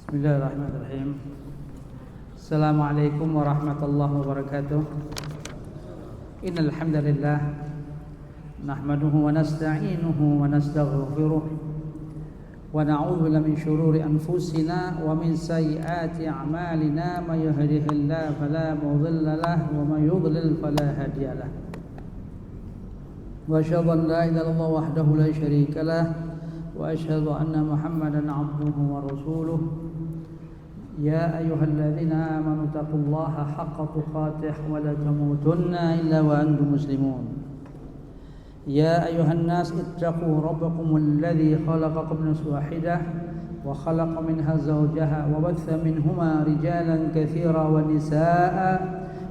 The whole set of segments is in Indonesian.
Bismillahirrahmanirrahim. Assalamualaikum warahmatullahi wabarakatuh. Innal hamdalillah nahmaduhu wa nasta'inuhu wa nastaghfiruh wa na'udzu billahi min shururi anfusina wa min sayyiati a'malina may yahdihillahu fala mudilla lahu wa may yudlil fala hadiya lahu. Wa asyhadu an la ilaha illallah wahdahu la syarika lahu wa asyhadu anna Muhammadan 'abduhu wa rasuluh. يا أيها الذين آمنوا اتقوا الله حق تقاته ولا تموتن إلا وأنتم مسلمون يا أيها الناس اتقوا ربكم الذي خلقكم من نفس واحدة وخلق منها زوجها وبث منهما رجالا كثيرا ونساء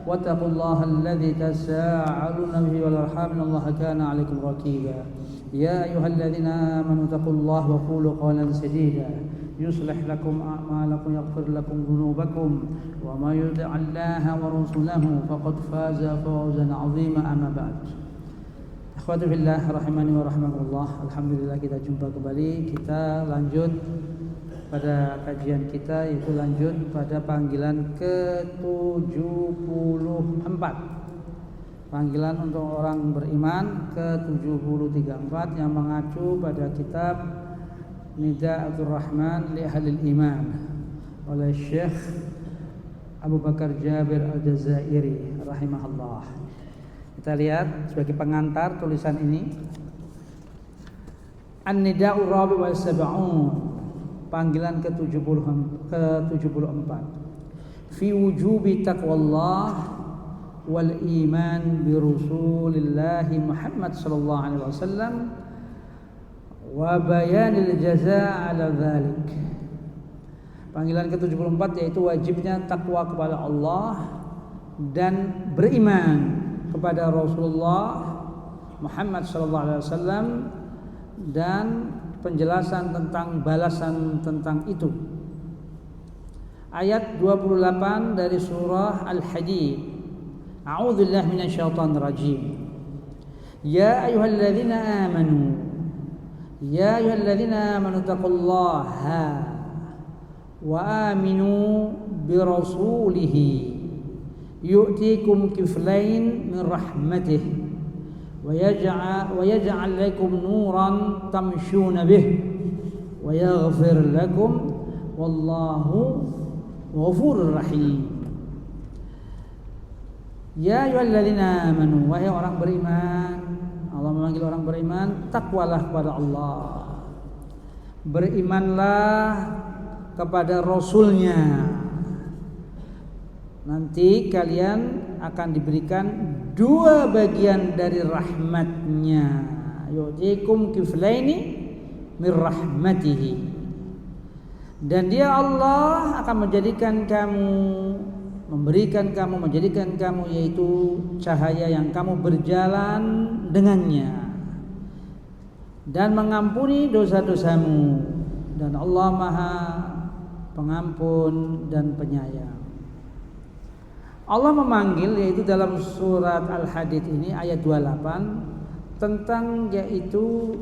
واتقوا الله الذي تساءلون به والأرحام إن الله كان عليكم رقيبا يا أيها الذين آمنوا اتقوا الله وقولوا قولا سديدا يصلح لكم أعمالكم يغفر لكم ذنوبكم وما يطع الله ورسوله فقد فاز فوزا عظيما أما بعد. Akhwati fillah rahimani wa rahimakumullah. Alhamdulillah kita jumpa kembali. Kita lanjut pada kajian kita, yaitu lanjut pada panggilan ke-74. Panggilan untuk orang beriman ke-734 yang mengacu pada kitab Nida'atul Rahman li Ahlil Iman oleh Syekh Abu Bakar Jabir Al-Jazairi rahimahullah. Kita lihat sebagai pengantar tulisan ini. An-Nida'ur Rabi' wa Sab'un, panggilan ke-74. Fi wujubi taqwallah wal iman bi Rasulillah Muhammad sallallahu alaihi wasallam wa bayanil jazaa' ala dzalik. Panggilan ke-74 yaitu wajibnya takwa kepada Allah dan beriman kepada Rasulullah Muhammad sallallahu alaihi wasallam dan penjelasan tentang balasan tentang itu. Ayat 28 dari surah Al-Hadid. A'udzubillahi minasyaitonir rajim. Ya ayyuhalladzina amanu يا أيها الذين آمنوا اتقوا الله وآمنوا برسوله يؤتيكم كفلين من رحمته ويجعل لكم نورا تمشون به ويغفر لكم والله غفور رحيم. Ya ayyuhalladzina amanu, wahai orang beriman. Allah memanggil orang beriman, takwalah kepada Allah, berimanlah kepada Rasulnya. Nanti kalian akan diberikan dua bagian dari rahmatnya. Yu'tikum kiflaini min rahmatihi. Dan dia Allah akan menjadikan kamu yaitu cahaya yang kamu berjalan dengannya dan mengampuni dosa-dosamu, dan Allah Maha Pengampun dan Penyayang. Allah memanggil yaitu dalam surat Al-Hadid ini ayat 28 tentang yaitu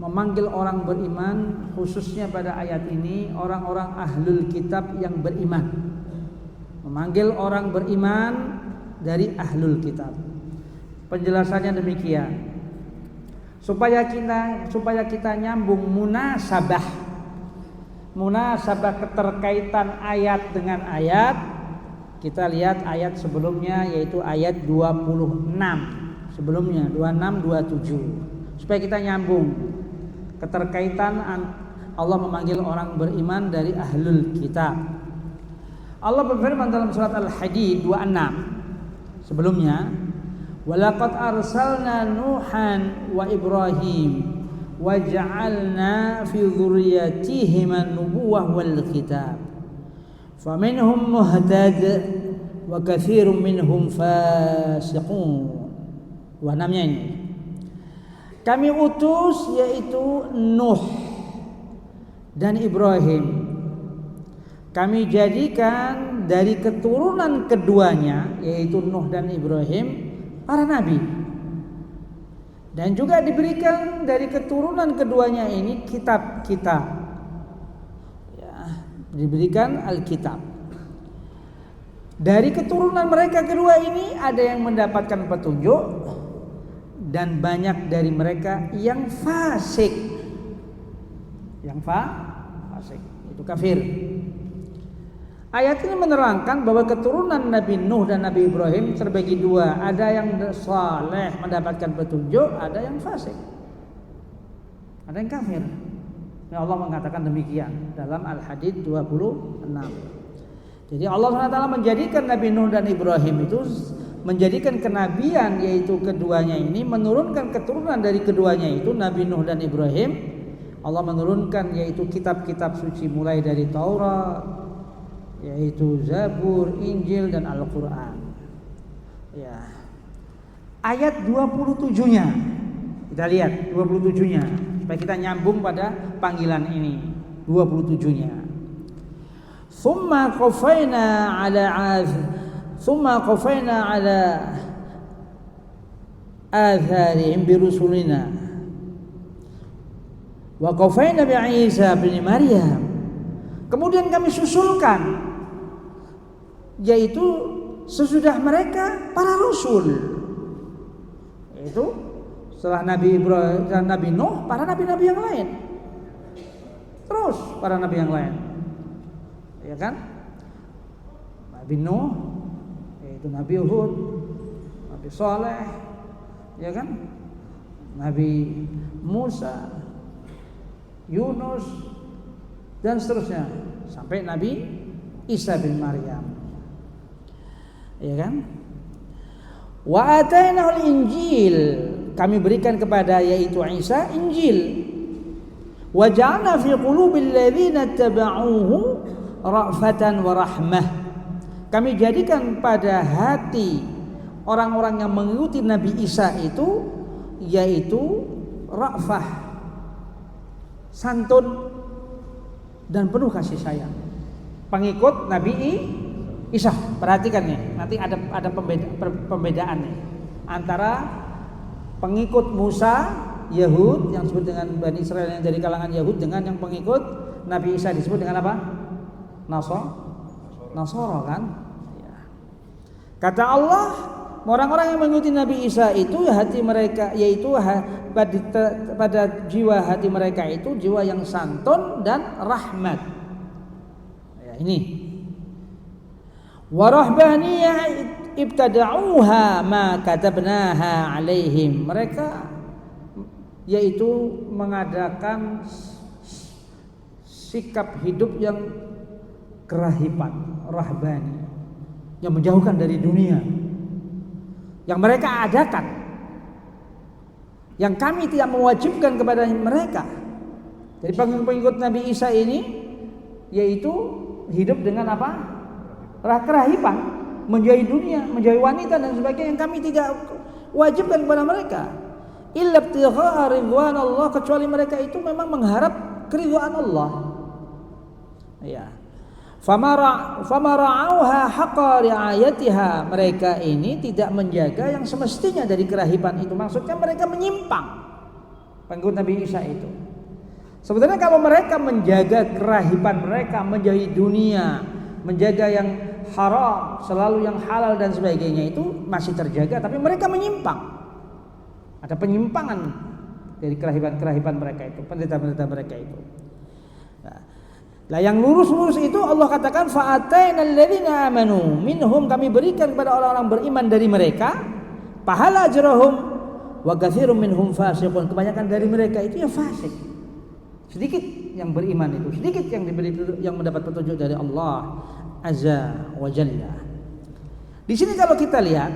memanggil orang beriman, khususnya pada ayat ini orang-orang ahlul kitab yang beriman. Memanggil orang beriman dari ahlul kitab. Penjelasannya demikian. Supaya kita nyambung munasabah keterkaitan ayat dengan ayat. Kita lihat ayat sebelumnya yaitu ayat 26. Sebelumnya 26 27. Supaya kita nyambung keterkaitan Allah memanggil orang beriman dari ahlul kitab. Allah berfirman dalam surat Al-Hadid 26 sebelumnya, walaqad arsalna Nuhan wa Ibrahim wa ja'alna fi dzurriyyatihim an-nubuwwah wal kitab faminhum muhtad wa katsirun minhum fasiqun. 26-nya ini kami utus yaitu Nuh dan Ibrahim. Kami jadikan dari keturunan keduanya yaitu Nuh dan Ibrahim para nabi. Dan juga diberikan dari keturunan keduanya ini kitab-kitab. diberikan Alkitab. Dari keturunan mereka kedua ini ada yang mendapatkan petunjuk dan banyak dari mereka yang fasik. Yang fasik, itu kafir. Ayat ini menerangkan bahwa keturunan Nabi Nuh dan Nabi Ibrahim terbagi dua. Ada yang saleh mendapatkan petunjuk, ada yang fasik, ada yang kafir. Nah, Allah mengatakan demikian dalam Al-Hadid 26. Jadi Allah SWT menjadikan Nabi Nuh dan Ibrahim itu menjadikan kenabian, yaitu keduanya ini menurunkan keturunan dari keduanya itu Nabi Nuh dan Ibrahim. Allah menurunkan yaitu kitab-kitab suci mulai dari Taurat, yaitu Zabur, Injil dan Al-Quran. Ya. Ayat 27-nya kita lihat 27-nya supaya kita nyambung pada panggilan ini. 27-nya. Thumma qafaina ala atharihim birusulina wa qafaina bi Isa bin Maryam. Kemudian kami susulkan, yaitu sesudah mereka para rasul, yaitu setelah Nabi Ibrahim dan Nabi Nuh, para nabi-nabi yang lain, terus para nabi yang lain, ya kan? Nabi Nuh, yaitu Nabi Hud, Nabi Saleh, ya kan? Nabi Musa, Yunus dan seterusnya sampai Nabi Isa bin Maryam, ya kan? Wa atainahul Injil, kami berikan kepada yaitu Isa Injil. Wa ja'alna fi qulubil ladzina tabauhu ra'fatan wa rahmah, kami jadikan pada hati orang-orang yang mengikuti Nabi Isa itu yaitu ra'fah, santun dan penuh kasih sayang. Pengikut Nabi Isa, perhatikan nih, nanti ada pembedaan nih antara pengikut Musa Yahud yang disebut dengan Bani Israel yang dari kalangan Yahud dengan yang pengikut Nabi Isa disebut dengan apa? Nasara kan? Ya. Kata Allah, orang-orang yang mengikuti Nabi Isa itu hati mereka yaitu pada jiwa hati mereka itu jiwa yang santun dan rahmat. Ya, ini. Wa rahbaniyah ibtada'uha ma katabnaha alaihim, mereka yaitu mengadakan sikap hidup yang kerahiban, rahbani, yang menjauhkan dari dunia, yang mereka adakan, yang kami tidak mewajibkan kepada mereka. Jadi pengikut Nabi Isa ini yaitu hidup dengan apa? Kerahiban, menjauhi dunia, menjauhi wanita dan sebagainya yang kami tidak wajibkan kepada mereka. Illa ibtigha'a ridwanallah, kecuali mereka itu memang mengharap keridhaan Allah. Ya. Famara'auha haqqa ri'ayatiha, mereka ini tidak menjaga yang semestinya dari kerahiban itu. Maksudnya mereka menyimpang, pengikut Nabi Isa itu. Sebenarnya kalau mereka menjaga kerahiban mereka, menjauhi dunia, menjaga yang haram, selalu yang halal dan sebagainya itu masih terjaga, tapi mereka menyimpang. Ada penyimpangan dari kerahiban mereka itu, pendeta-pendeta mereka itu. Nah, yang lurus-lurus itu Allah katakan fa'atainal ladzina amanu minhum, kami berikan kepada orang-orang beriman dari mereka pahala ajrahum wa katsirun minhum fasiqun, kebanyakan dari mereka itu ya fasik. Sedikit yang beriman itu, sedikit yang mendapat petunjuk dari Allah Azza wa Jalla. Di sini kalau kita lihat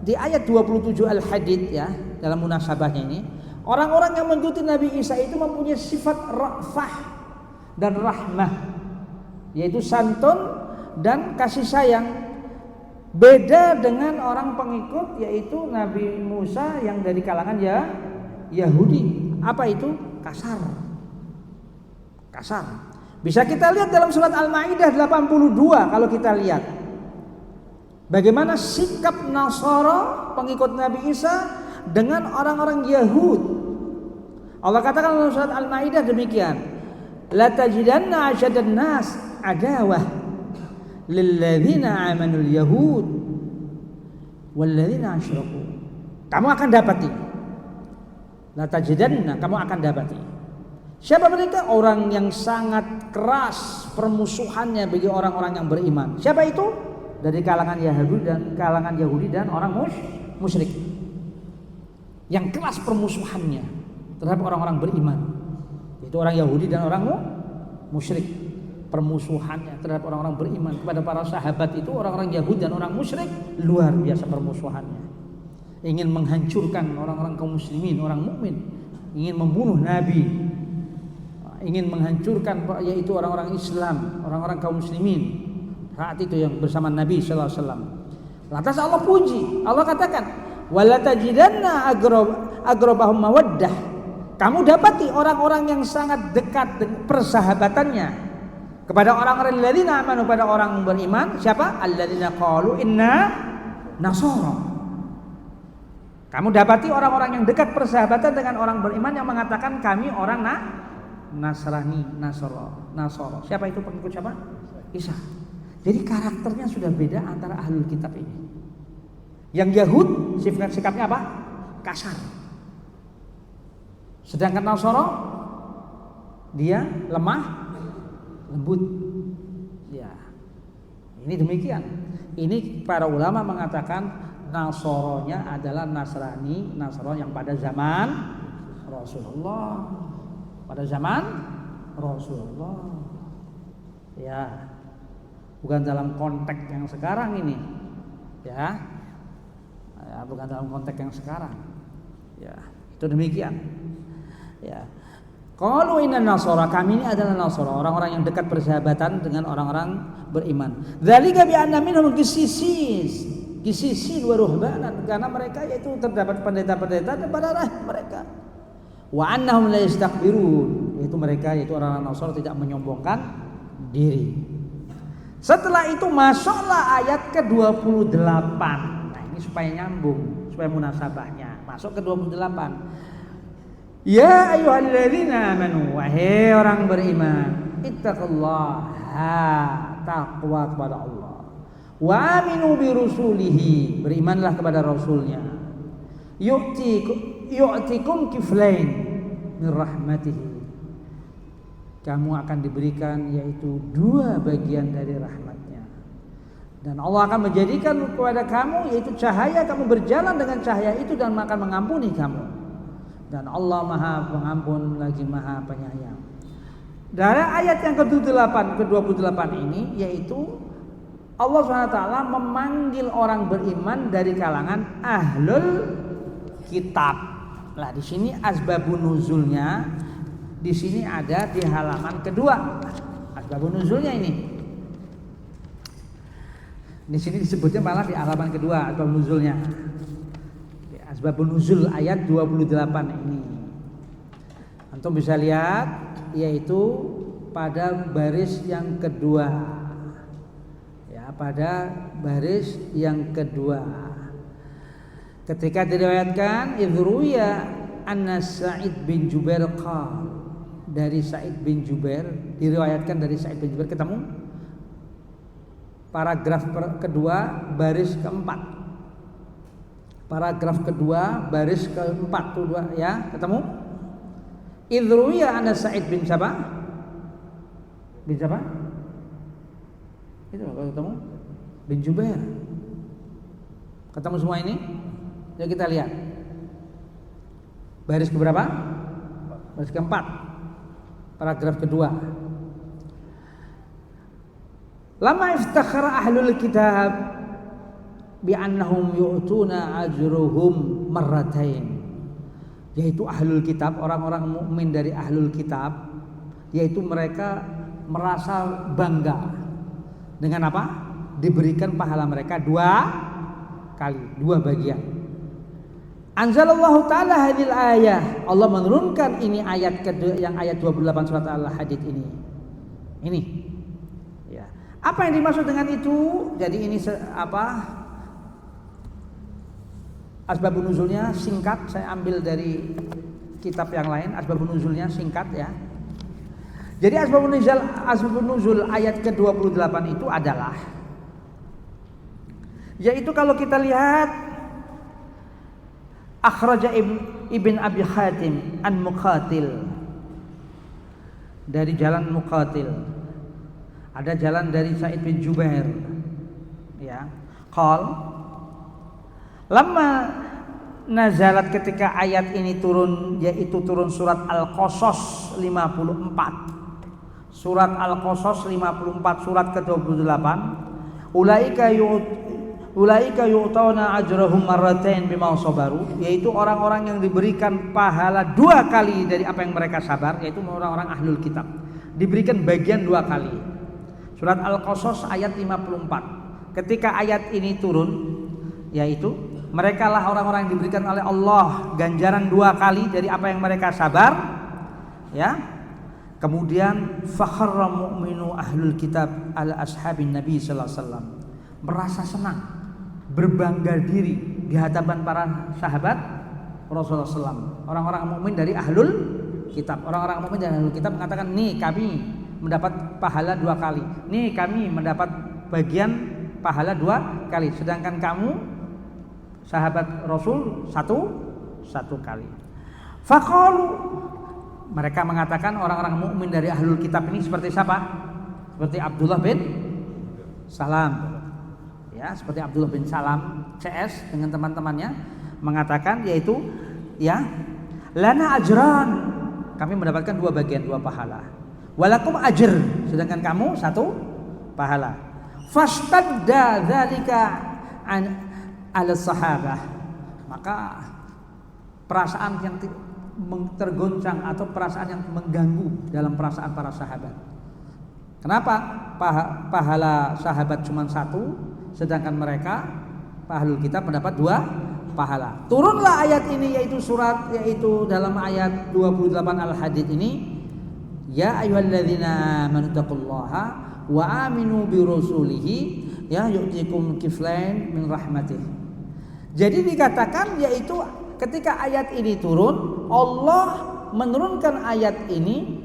di ayat 27 Al-Hadid ya, dalam munasabahnya ini, orang-orang yang mengikuti Nabi Isa itu mempunyai sifat ra'fah dan rahmah, yaitu santun dan kasih sayang. Beda dengan orang pengikut yaitu Nabi Musa yang dari kalangan Yahudi. Apa itu? Kasar. Bisa kita lihat dalam surat Al-Maidah 82 kalau kita lihat bagaimana sikap Nasara pengikut Nabi Isa dengan orang-orang Yahud. Allah katakan dalam surat Al-Maidah demikian, la tajidanna asyadan nas adawah lilladzina amanul yahud walladzina asyraku. Kamu akan dapati, la tajidanna, kamu akan dapati. Siapa mereka? Orang yang sangat keras permusuhannya bagi orang-orang yang beriman. Siapa itu? Dari kalangan Yahudi dan orang musyrik. Yang keras permusuhannya terhadap orang-orang beriman. Itu orang Yahudi dan orang musyrik. Permusuhannya terhadap orang-orang beriman kepada para sahabat itu, orang-orang Yahudi dan orang musyrik, luar biasa permusuhannya. Ingin menghancurkan orang-orang kaum muslimin, orang mukmin, ingin membunuh Nabi, ingin menghancurkan yaitu orang-orang Islam, orang-orang kaum muslimin saat itu yang bersama Nabi sallallahu alaihi wasallam. Lantas Allah puji, Allah katakan, wala tajidanna agrabahum mawaddah. Kamu dapati orang-orang yang sangat dekat persahabatannya kepada orang-orang alladzina amanu, pada orang beriman. Siapa? Alladzina qalu inna nasara. Kamu dapati orang-orang yang dekat persahabatan dengan orang beriman yang mengatakan kami orang Nasrani, Nasara. Siapa itu pengikut siapa? Isa. Jadi karakternya sudah beda antara ahlul kitab ini. Yang Yahud sikapnya apa? Kasar. Sedangkan Nasara dia lemah, lembut. Ya. Ini demikian. Ini para ulama mengatakan Nasoronya adalah Nasrani yang pada zaman Rasulullah. Pada zaman Rasulullah. Ya. Bukan dalam konteks yang sekarang ini. Ya. Bukan dalam konteks yang sekarang. Ya, itu demikian. Ya. Kalau inna nasara, kami ini adalah nasara, orang-orang yang dekat persahabatan dengan orang-orang beriman. Dzalika bi anna minhum qisisin wa ruhbanan, karena mereka yaitu terdapat pendeta-pendeta pada mereka. Wa annahum la yastakbirun, yaitu mereka yaitu orang-orang nasara tidak menyombongkan diri. Setelah itu masuklah ayat ke-28. Nah, ini supaya nyambung, supaya munasabahnya. Masuk ke 28. Ya ayyuhalladzina amanu, wahai orang beriman, ittaqullaha, takwa kepada Allah. Wa aminu bi rusulihi, berimanlah kepada rasulnya. Yu'tikum kiflain min rahmatihi. Kamu akan diberikan yaitu 2 bagian dari rahmatnya. Dan Allah akan menjadikan kepada kamu yaitu cahaya, kamu berjalan dengan cahaya itu dan akan mengampuni kamu. Dan Allah Maha Pengampun lagi Maha Penyayang. Dari ayat yang ke-28 ini yaitu Allah SWT memanggil orang beriman dari kalangan ahlul kitab. Nah, di sini asbabun nuzulnya di sini ada di halaman kedua. Asbabun nuzulnya ini. Di sini disebutnya malah di halaman kedua asbabun nuzulnya. Asbabun nuzul ayat 28 ini. Antum bisa lihat yaitu pada baris yang kedua. Ya, pada baris yang kedua. Ketika diriwayatkan idruya anna Sa'id bin Jubair qala, dari Sa'id bin Jubair, diriwayatkan dari Sa'id bin Jubair, ketemu paragraf kedua baris keempat. Paragraf kedua baris keempat tuh dua ya, ketemu? Idruya anna Sa'id bin siapa? Bin siapa? Itu kalau ketemu bin Jubair. Ketemu semua ini? Yuk kita lihat. Baris keberapa? Baris keempat. Paragraf kedua. Lama iftakhara ahlul kitab bi annahum yu'tuna ajruhum marratain. Yaitu ahlul kitab, orang-orang mukmin dari ahlul kitab, yaitu mereka merasa bangga dengan apa? Diberikan pahala mereka 2 kali, 2 bagian. Anzalallahu ta'ala hadil ayah, Allah menurunkan ini ayat kedua, yang ayat 28 surat Al-Hadid ini. Ini. Ya. Apa yang dimaksud dengan itu? Jadi ini apa? Asbabun nuzulnya singkat, saya ambil dari kitab yang lain. Asbabun nuzulnya singkat ya. Jadi asbabun nuzul ayat ke-28 itu adalah, yaitu kalau kita lihat akhraja Ibn Abi Hatim an Muqatil, dari jalan Muqatil, ada jalan dari Sa'id bin Jubair, ya. Lama nazalat, ketika ayat ini turun, yaitu turun surat Al-Qasas 54. Surat Al-Qasas 54, surat ke-28. Ulaika yu'tawna ajrahum marratain bima sabaru, yaitu orang-orang yang diberikan pahala 2 kali dari apa yang mereka sabar, yaitu orang-orang ahlul kitab. Diberikan bagian 2 kali. Surat Al-Qasas ayat 54. Ketika ayat ini turun, yaitu mereka lah orang-orang yang diberikan oleh Allah ganjaran 2 kali dari apa yang mereka sabar, ya. Kemudian fakharra mu'minu ahlul kitab ala ashabin nabi sallallahu alaihi wasallam, merasa senang, berbangga diri di hadapan para sahabat Rasulullah SAW. Orang-orang mukmin dari ahlul kitab, orang-orang mukmin dari ahlul kitab mengatakan, nih kami mendapat pahala 2 kali, nih kami mendapat bagian pahala 2 kali, sedangkan kamu sahabat Rasul satu kali. Faqalu, mereka mengatakan, orang-orang mukmin dari ahlul kitab ini seperti siapa? Seperti Abdullah bin Salam, ya, seperti Abdullah bin Salam CS dengan teman-temannya mengatakan, yaitu, ya, lana ajran, kami mendapatkan 2 bagian, 2 pahala. Walakum ajr, sedangkan kamu 1 pahala. Fastadda dzalika ala sahabah, maka perasaan yang tergoncang atau perasaan yang mengganggu dalam perasaan para sahabat. Kenapa pahala sahabat cuma 1, sedangkan mereka ahlul kitab mendapat 2 pahala? Turunlah ayat ini, yaitu dalam ayat 28 Al-Hadid ini, ya ayyuhalladzina amanu taqullaha wa aminu bi rasulihi ya yu'tikum kiflain min rahmatih. Jadi dikatakan, yaitu ketika ayat ini turun, Allah menurunkan ayat ini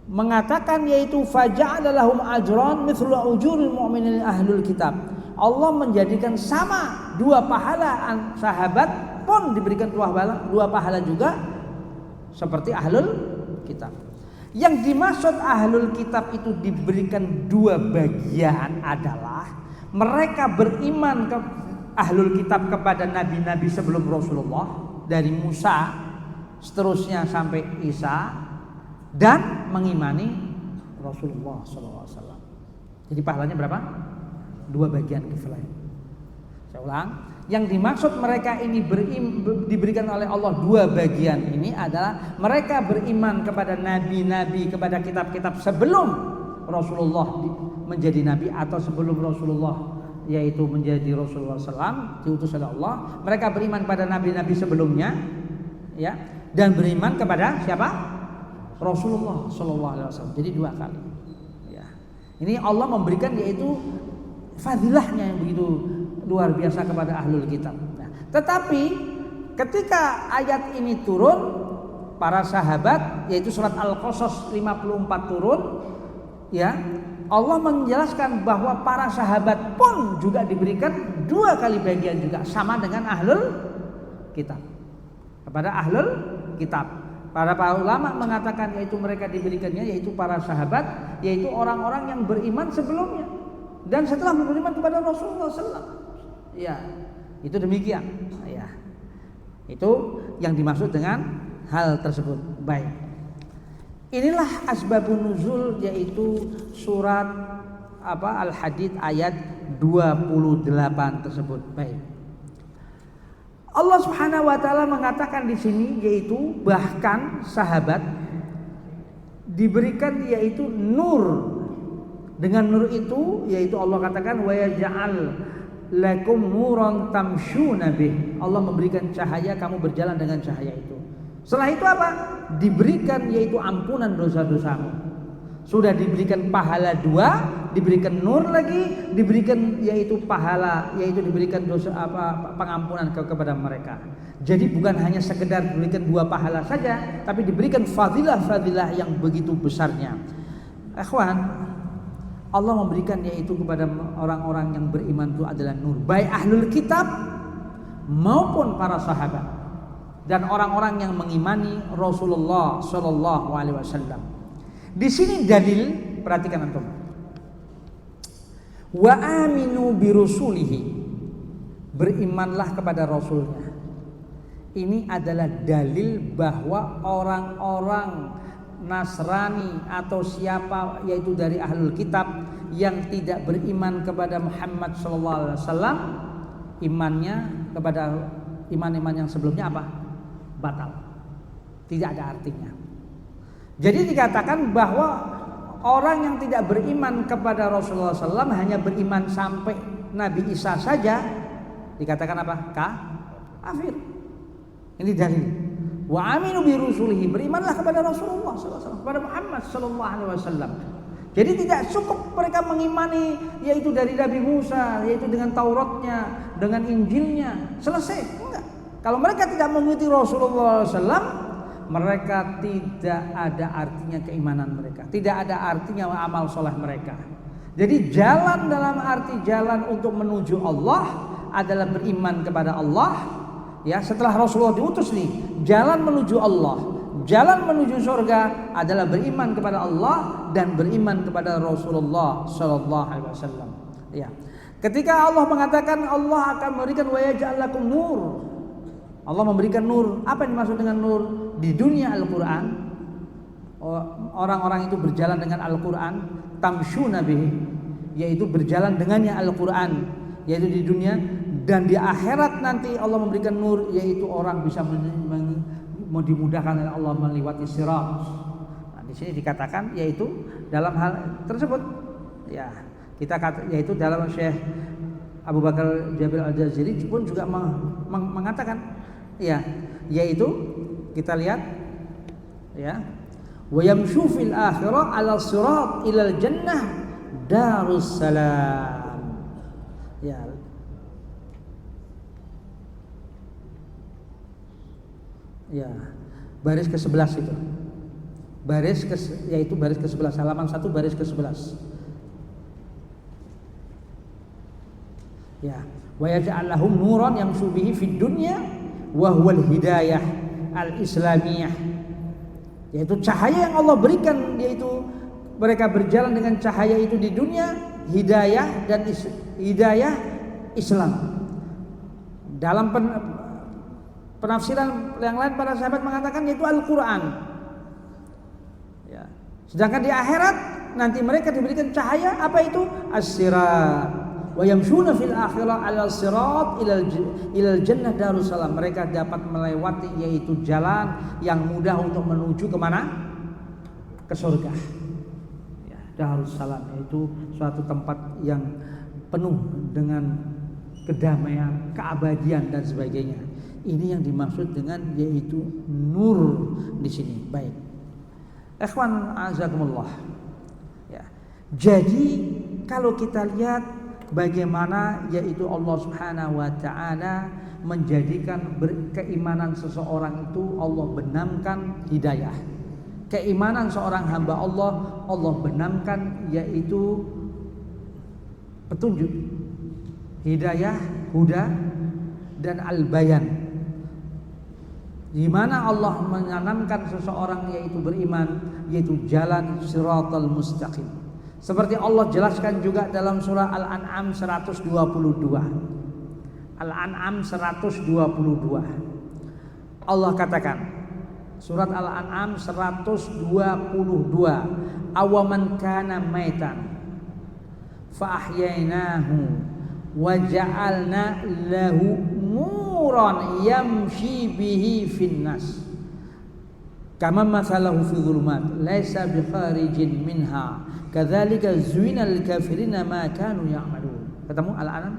mengatakan, yaitu faja'ala lahum ajran mithlu ujuril mu'minin ahlul kitab. Allah menjadikan sama 2 pahala sahabat pun diberikan 2 pahala juga seperti ahlul kitab. Yang dimaksud ahlul kitab itu diberikan 2 bagian adalah mereka beriman ke ahlul kitab kepada nabi-nabi sebelum Rasulullah, dari Musa seterusnya sampai Isa, dan mengimani Rasulullah SAW. Jadi pahalanya berapa? 2 bagian kiflain. Saya ulang, yang dimaksud mereka ini diberikan oleh Allah 2 bagian ini adalah mereka beriman kepada nabi-nabi, kepada kitab-kitab sebelum Rasulullah menjadi nabi, atau sebelum Rasulullah yaitu menjadi Rasulullah SAW, diutus oleh Allah. Mereka beriman pada nabi-nabi sebelumnya, ya, dan beriman kepada siapa? Rasulullah SAW. Jadi 2 kali. Ya. Ini Allah memberikan, yaitu fadilahnya yang begitu luar biasa kepada ahlul kitab. Nah, tetapi ketika ayat ini turun, para sahabat, yaitu surat Al-Qasas 54 turun, ya, Allah menjelaskan bahwa para sahabat pun juga diberikan 2 kali bagian juga, sama dengan ahlul kitab. Kepada ahlul kitab, para ulama mengatakan, yaitu mereka diberikannya, yaitu para sahabat, yaitu orang-orang yang beriman sebelumnya dan setelah beriman kepada Rasulullah SAW. Ya, itu demikian. Ya, itu yang dimaksud dengan hal tersebut. Baik. Inilah asbabun nuzul, yaitu surat Al-Hadid ayat 28 tersebut. Baik. Allah Subhanahu wa taala mengatakan di sini, yaitu bahkan sahabat diberikan yaitu nur. Dengan nur itu, yaitu Allah katakan wa yaj'al lakum nuran tamshuna bih. Allah memberikan cahaya, kamu berjalan dengan cahaya itu. Setelah itu apa? Diberikan yaitu ampunan dosa-dosamu. Sudah diberikan pahala 2, diberikan nur lagi, diberikan yaitu pahala, yaitu diberikan dosa pengampunan kepada mereka. Jadi bukan hanya sekedar diberikan 2 pahala saja, tapi diberikan fadilah-fadilah yang begitu besarnya. Ikhwan, Allah memberikan yaitu kepada orang-orang yang beriman itu adalah nur, baik ahlul kitab maupun para sahabat dan orang-orang yang mengimani Rasulullah Shallallahu Alaihi Wasallam. Di sini dalil, perhatikan antum. Wa aminu birusulihi, berimanlah kepada Rasulnya. Ini adalah dalil bahwa orang-orang Nasrani atau siapa yaitu dari ahlul kitab yang tidak beriman kepada Muhammad SAW, imannya kepada iman-iman yang sebelumnya apa? Batal, tidak ada artinya. Jadi dikatakan bahwa orang yang tidak beriman kepada Rasulullah SAW hanya beriman sampai Nabi Isa saja, dikatakan apa? Kafir. Ini dalil. Wa aminu bi rusulihi, berimanlah kepada Rasulullah SAW, kepada Muhammad SAW. Jadi tidak cukup mereka mengimani yaitu dari Nabi Musa, yaitu dengan Tauratnya, dengan Injilnya, selesai. Enggak. Kalau mereka tidak mengikuti Rasulullah SAW, mereka tidak ada artinya keimanan mereka, tidak ada artinya amal soleh mereka. Jadi jalan dalam arti jalan untuk menuju Allah adalah beriman kepada Allah. Ya, setelah Rasulullah diutus nih, jalan menuju Allah, jalan menuju surga adalah beriman kepada Allah dan beriman kepada Rasulullah Shallallahu Alaihi Wasallam. Ya, ketika Allah mengatakan Allah akan memberikan wa yaj'al lakum nur, Allah memberikan nur. Apa yang dimaksud dengan nur? Di dunia Al-Quran, orang-orang itu berjalan dengan Al-Quran, tamshuna bihi, yaitu berjalan dengannya Al-Quran, yaitu di dunia. Dan di akhirat nanti Allah memberikan nur, yaitu orang bisa dimudahkan oleh Allah melewati sirat. Nah, di sini dikatakan yaitu dalam hal tersebut, ya kita yaitu dalam Syekh Abu Bakar Jabir Al-Jazari pun juga mengatakan, ya, yaitu kita lihat, ya, wa yamshu fil akhirah 'ala sirat ilal jannah darus salam. Ya. Ya, baris ke-11 itu. Yaitu baris ke-11, halaman 1 baris ke-11. Ya, wa yaj'al lahum nuran yamshu bihi fid dunya wa huwal hidayah al-islamiyah. Yaitu cahaya yang Allah berikan, yaitu mereka berjalan dengan cahaya itu di dunia, hidayah dan hidayah Islam. Dalam penafsiran yang lain para sahabat mengatakan yaitu Al-Quran. Ya. Sedangkan di akhirat nanti mereka diberikan cahaya, apa itu? As-sirat. Wa yamshuna fil akhirah 'ala sirat ilal jannah darussalam. Mereka dapat melewati yaitu jalan yang mudah untuk menuju kemana? Ke surga. Ya, darussalam yaitu suatu tempat yang penuh dengan kedamaian, keabadian dan sebagainya. Ini yang dimaksud dengan yaitu nur di sini. Baik. Ikhwan azakumullah. Ya. Jadi kalau kita lihat bagaimana yaitu Allah Subhanahu wa taala menjadikan keimanan seseorang itu Allah benamkan hidayah. Keimanan seorang hamba Allah benamkan yaitu petunjuk. Hidayah, huda dan al-bayan. Di mana Allah menanamkan seseorang yaitu beriman, yaitu jalan siratal mustaqim. Seperti Allah jelaskan juga dalam surah Al-An'am 122. Al-An'am 122. Allah katakan, surat Al-An'am 122, awaman kana maitan fa ahyainahu wa ja'alna lahu nuran yamshi bihi finnas kama masalahu fi dhulumat laisa bi kharijin minha kadzalika zuina lil kafirina ma kanu ya'malun. Ketemu Al-An'am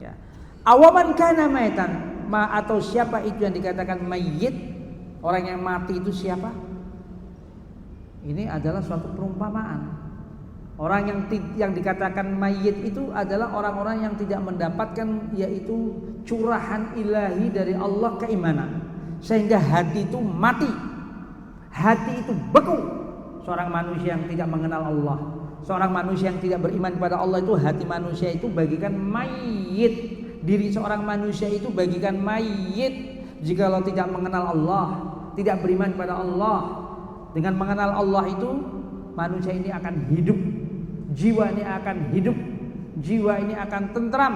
ya. Awaman kana maitan, atau siapa itu yang dikatakan mayit, orang yang mati itu siapa? Ini adalah suatu perumpamaan. Orang yang dikatakan mayit itu adalah orang-orang yang tidak mendapatkan yaitu curahan ilahi dari Allah keimanan, sehingga hati itu mati, hati itu beku. Seorang manusia yang tidak mengenal Allah, seorang manusia yang tidak beriman kepada Allah, itu hati manusia itu bagikan mayit. Diri seorang manusia itu bagikan mayit jikalau tidak mengenal Allah, tidak beriman kepada Allah. Dengan mengenal Allah itu manusia ini akan hidup, jiwa ini akan hidup, jiwa ini akan tentram.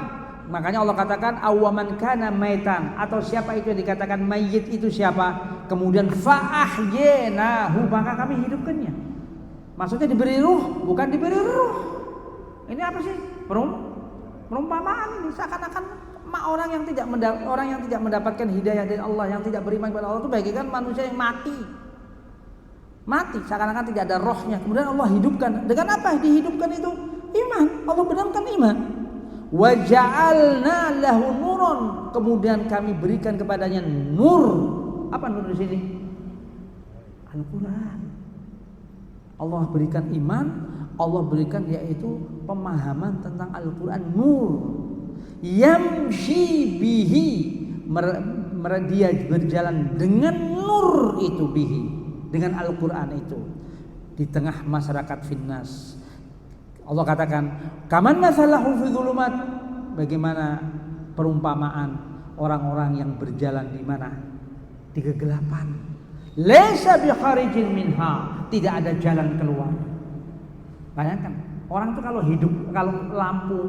Makanya Allah katakan awaman kana maitan, atau siapa itu yang dikatakan mayit itu siapa? Kemudian fa'ahyenahu, maka kami hidupkannya. Maksudnya diberi ruh, bukan diberi ruh. Ini apa sih? Perumpamaan ini seakan-akan orang yang tidak mendapatkan hidayah dari Allah, yang tidak beriman kepada Allah itu bagaikan manusia yang mati, seakan-akan tidak ada rohnya. Kemudian Allah hidupkan. Dengan apa dihidupkan itu? Iman. Allah benamkan iman. Wa ja'alna lahu nuron, kemudian kami berikan kepadanya nur. Apa nur di sini? Al-Quran. Allah berikan iman, Allah berikan yaitu pemahaman tentang Al-Quran, nur. Yamshi bihi, dia berjalan dengan nur itu, bihi, dengan Al-Quran itu di tengah masyarakat finnas. Allah katakan kaman masalahu fi dzulumat, bagaimana perumpamaan orang-orang yang berjalan di mana? Di kegelapan. Laisa bikharijin minha, tidak ada jalan keluar. Bayangkan, orang itu kalau hidup, kalau lampu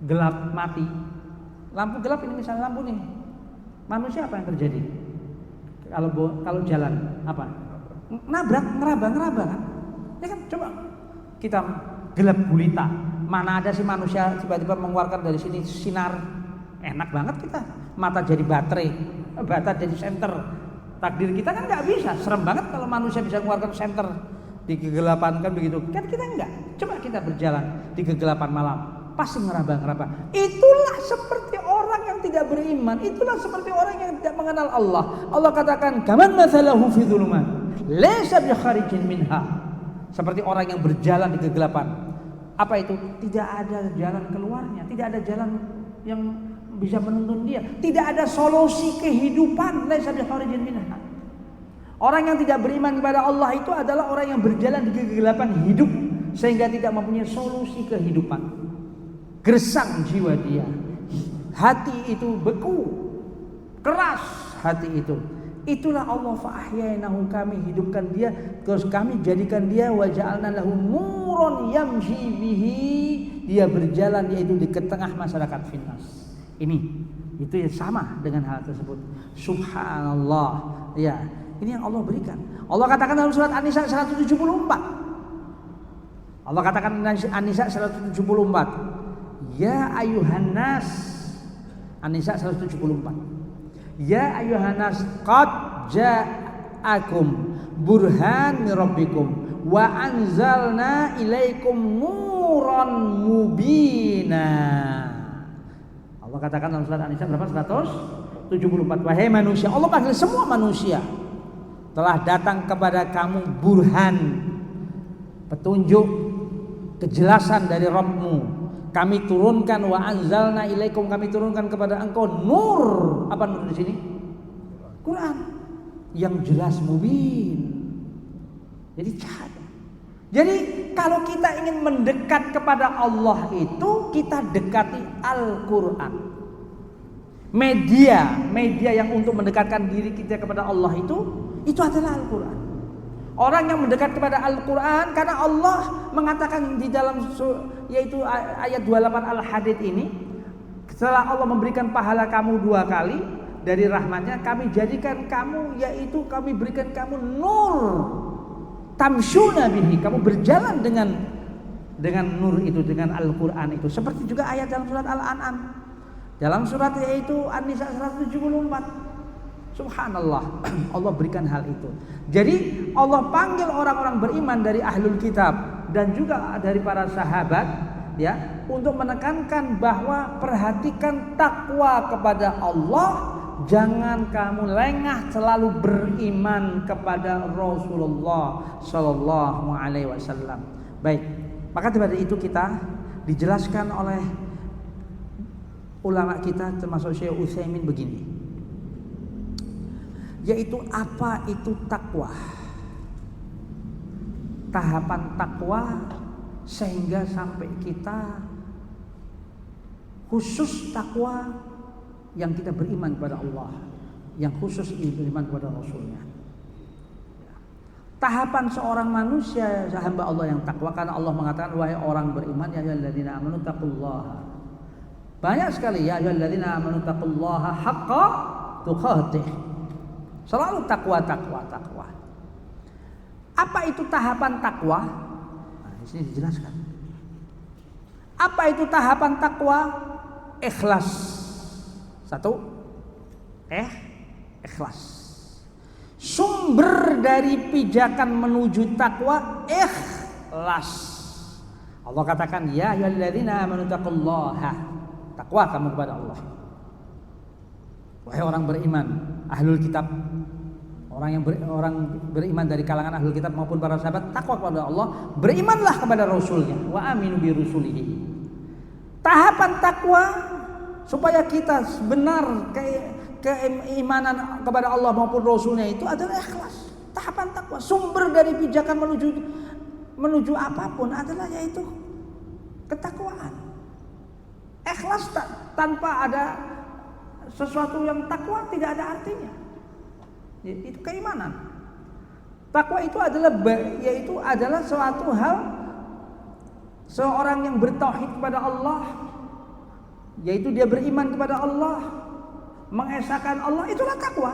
gelap mati, lampu gelap ini misalnya lampu nih, manusia apa yang terjadi? Kalau jalan apa? Nabrak, ngeraba kan? Ya kan, coba kita gelap gulita, mana ada sih manusia tiba-tiba mengeluarkan dari sini sinar, enak banget kita, mata jadi baterai, bata jadi senter. Takdir kita kan nggak bisa, serem banget kalau manusia bisa mengeluarkan senter di kegelapan kan begitu. Kan kita enggak. Coba kita berjalan di kegelapan malam, pasti ngeraba-ngeraba. Itulah seperti orang yang tidak beriman, itulah seperti orang yang tidak mengenal Allah. Allah katakan kaman masalahu fi dzulumat laysa bi kharijin minha, seperti orang yang berjalan di kegelapan. Apa itu? Tidak ada jalan keluarnya, tidak ada jalan yang bisa menuntun dia, tidak ada solusi kehidupan. Laysa bi kharijin minha. Orang yang tidak beriman kepada Allah itu adalah orang yang berjalan di kegelapan hidup sehingga tidak mempunyai solusi kehidupan. Gersang jiwa dia, hati itu beku, keras hati itu. Itulah Allah fa'ahyainahu, kami hidupkan dia, terus kami jadikan dia wa ja'alna lahu nuron yamshi bihi, dia berjalan yaitu di tengah masyarakat finnas. Ini itu yang sama dengan hal tersebut. Subhanallah, ya. Ini yang Allah berikan. Allah katakan dalam surat An-Nisa 174. Allah katakan An-Nisa 174. Ya ayuhan nas. An-Nisa 174. Ya ayuhan nas qad ja'akum burhan min rabbikum wa anzalna ilaikum nuran mubina. Allah katakan dalam surat An-Nisa berapa? 174. Wahai manusia, Allah panggil semua manusia. Telah datang kepada kamu burhan, petunjuk, kejelasan dari Rabbmu. Kami turunkan wa anzalna ilaikum, kami turunkan kepada engkau nur. Apa nur di sini? Quran yang jelas, mubin. Jadi cahaya. Jadi kalau kita ingin mendekat kepada Allah itu kita dekati Al-Quran. Media yang untuk mendekatkan diri kita kepada Allah itu adalah Al-Quran. Orang yang mendekat kepada Al-Quran, karena Allah mengatakan di dalam yaitu ayat 28 Al-Hadid ini, setelah Allah memberikan pahala kamu 2 kali dari rahmatnya, kami jadikan kamu, yaitu kami berikan kamu nur tamsyuna bihi, kamu berjalan dengan nur itu, dengan Al-Quran itu. Seperti juga ayat dalam surat Al-An'am, dalam surat yaitu An-Nisa 174. Subhanallah, Allah berikan hal itu. Jadi Allah panggil orang-orang beriman dari ahlul kitab dan juga dari para sahabat, ya, untuk menekankan bahwa perhatikan takwa kepada Allah jangan kamu lengah selalu beriman kepada Rasulullah Sallallahu Alaihi Wasallam. Baik, maka daripada itu kita dijelaskan oleh ulama kita termasuk Syekh Utsaimin begini, yaitu apa itu takwa, tahapan takwa sehingga sampai kita khusus takwa yang kita beriman kepada Allah, yang khusus beriman kepada Rasulnya. Tahapan seorang manusia hamba Allah yang takwa, karena Allah mengatakan wahai orang beriman ya ayyuhalladzina amanu taqullaha. Banyak sekali ya ayyuhalladzina amanu taqullaha haqqa tuqatih. Selalu takwa. Apa itu tahapan takwa? Nah, di sini dijelaskan. Apa itu tahapan takwa? Ikhlas. Satu, ikhlas. Sumber dari pijakan menuju takwa ikhlas. Allah katakan ya ayyuhalladzina amanu taqullaha. Takwa kamu kepada Allah. Wahai orang beriman, ahlul kitab, orang beriman dari kalangan ahlul kitab maupun para sahabat, takwa kepada Allah, berimanlah kepada Rasulnya, wa aminu bi rusulihi. Tahapan takwa supaya kita benar keimanan kepada Allah maupun Rasulnya itu adalah ikhlas. Tahapan takwa, sumber dari pijakan menuju apapun adalah yaitu ketakwaan. Ikhlas tanpa ada sesuatu yang takwa tidak ada artinya. Itu keimanan. Takwa itu adalah suatu hal seorang yang bertauhid kepada Allah, yaitu dia beriman kepada Allah, mengesahkan Allah, itulah takwa.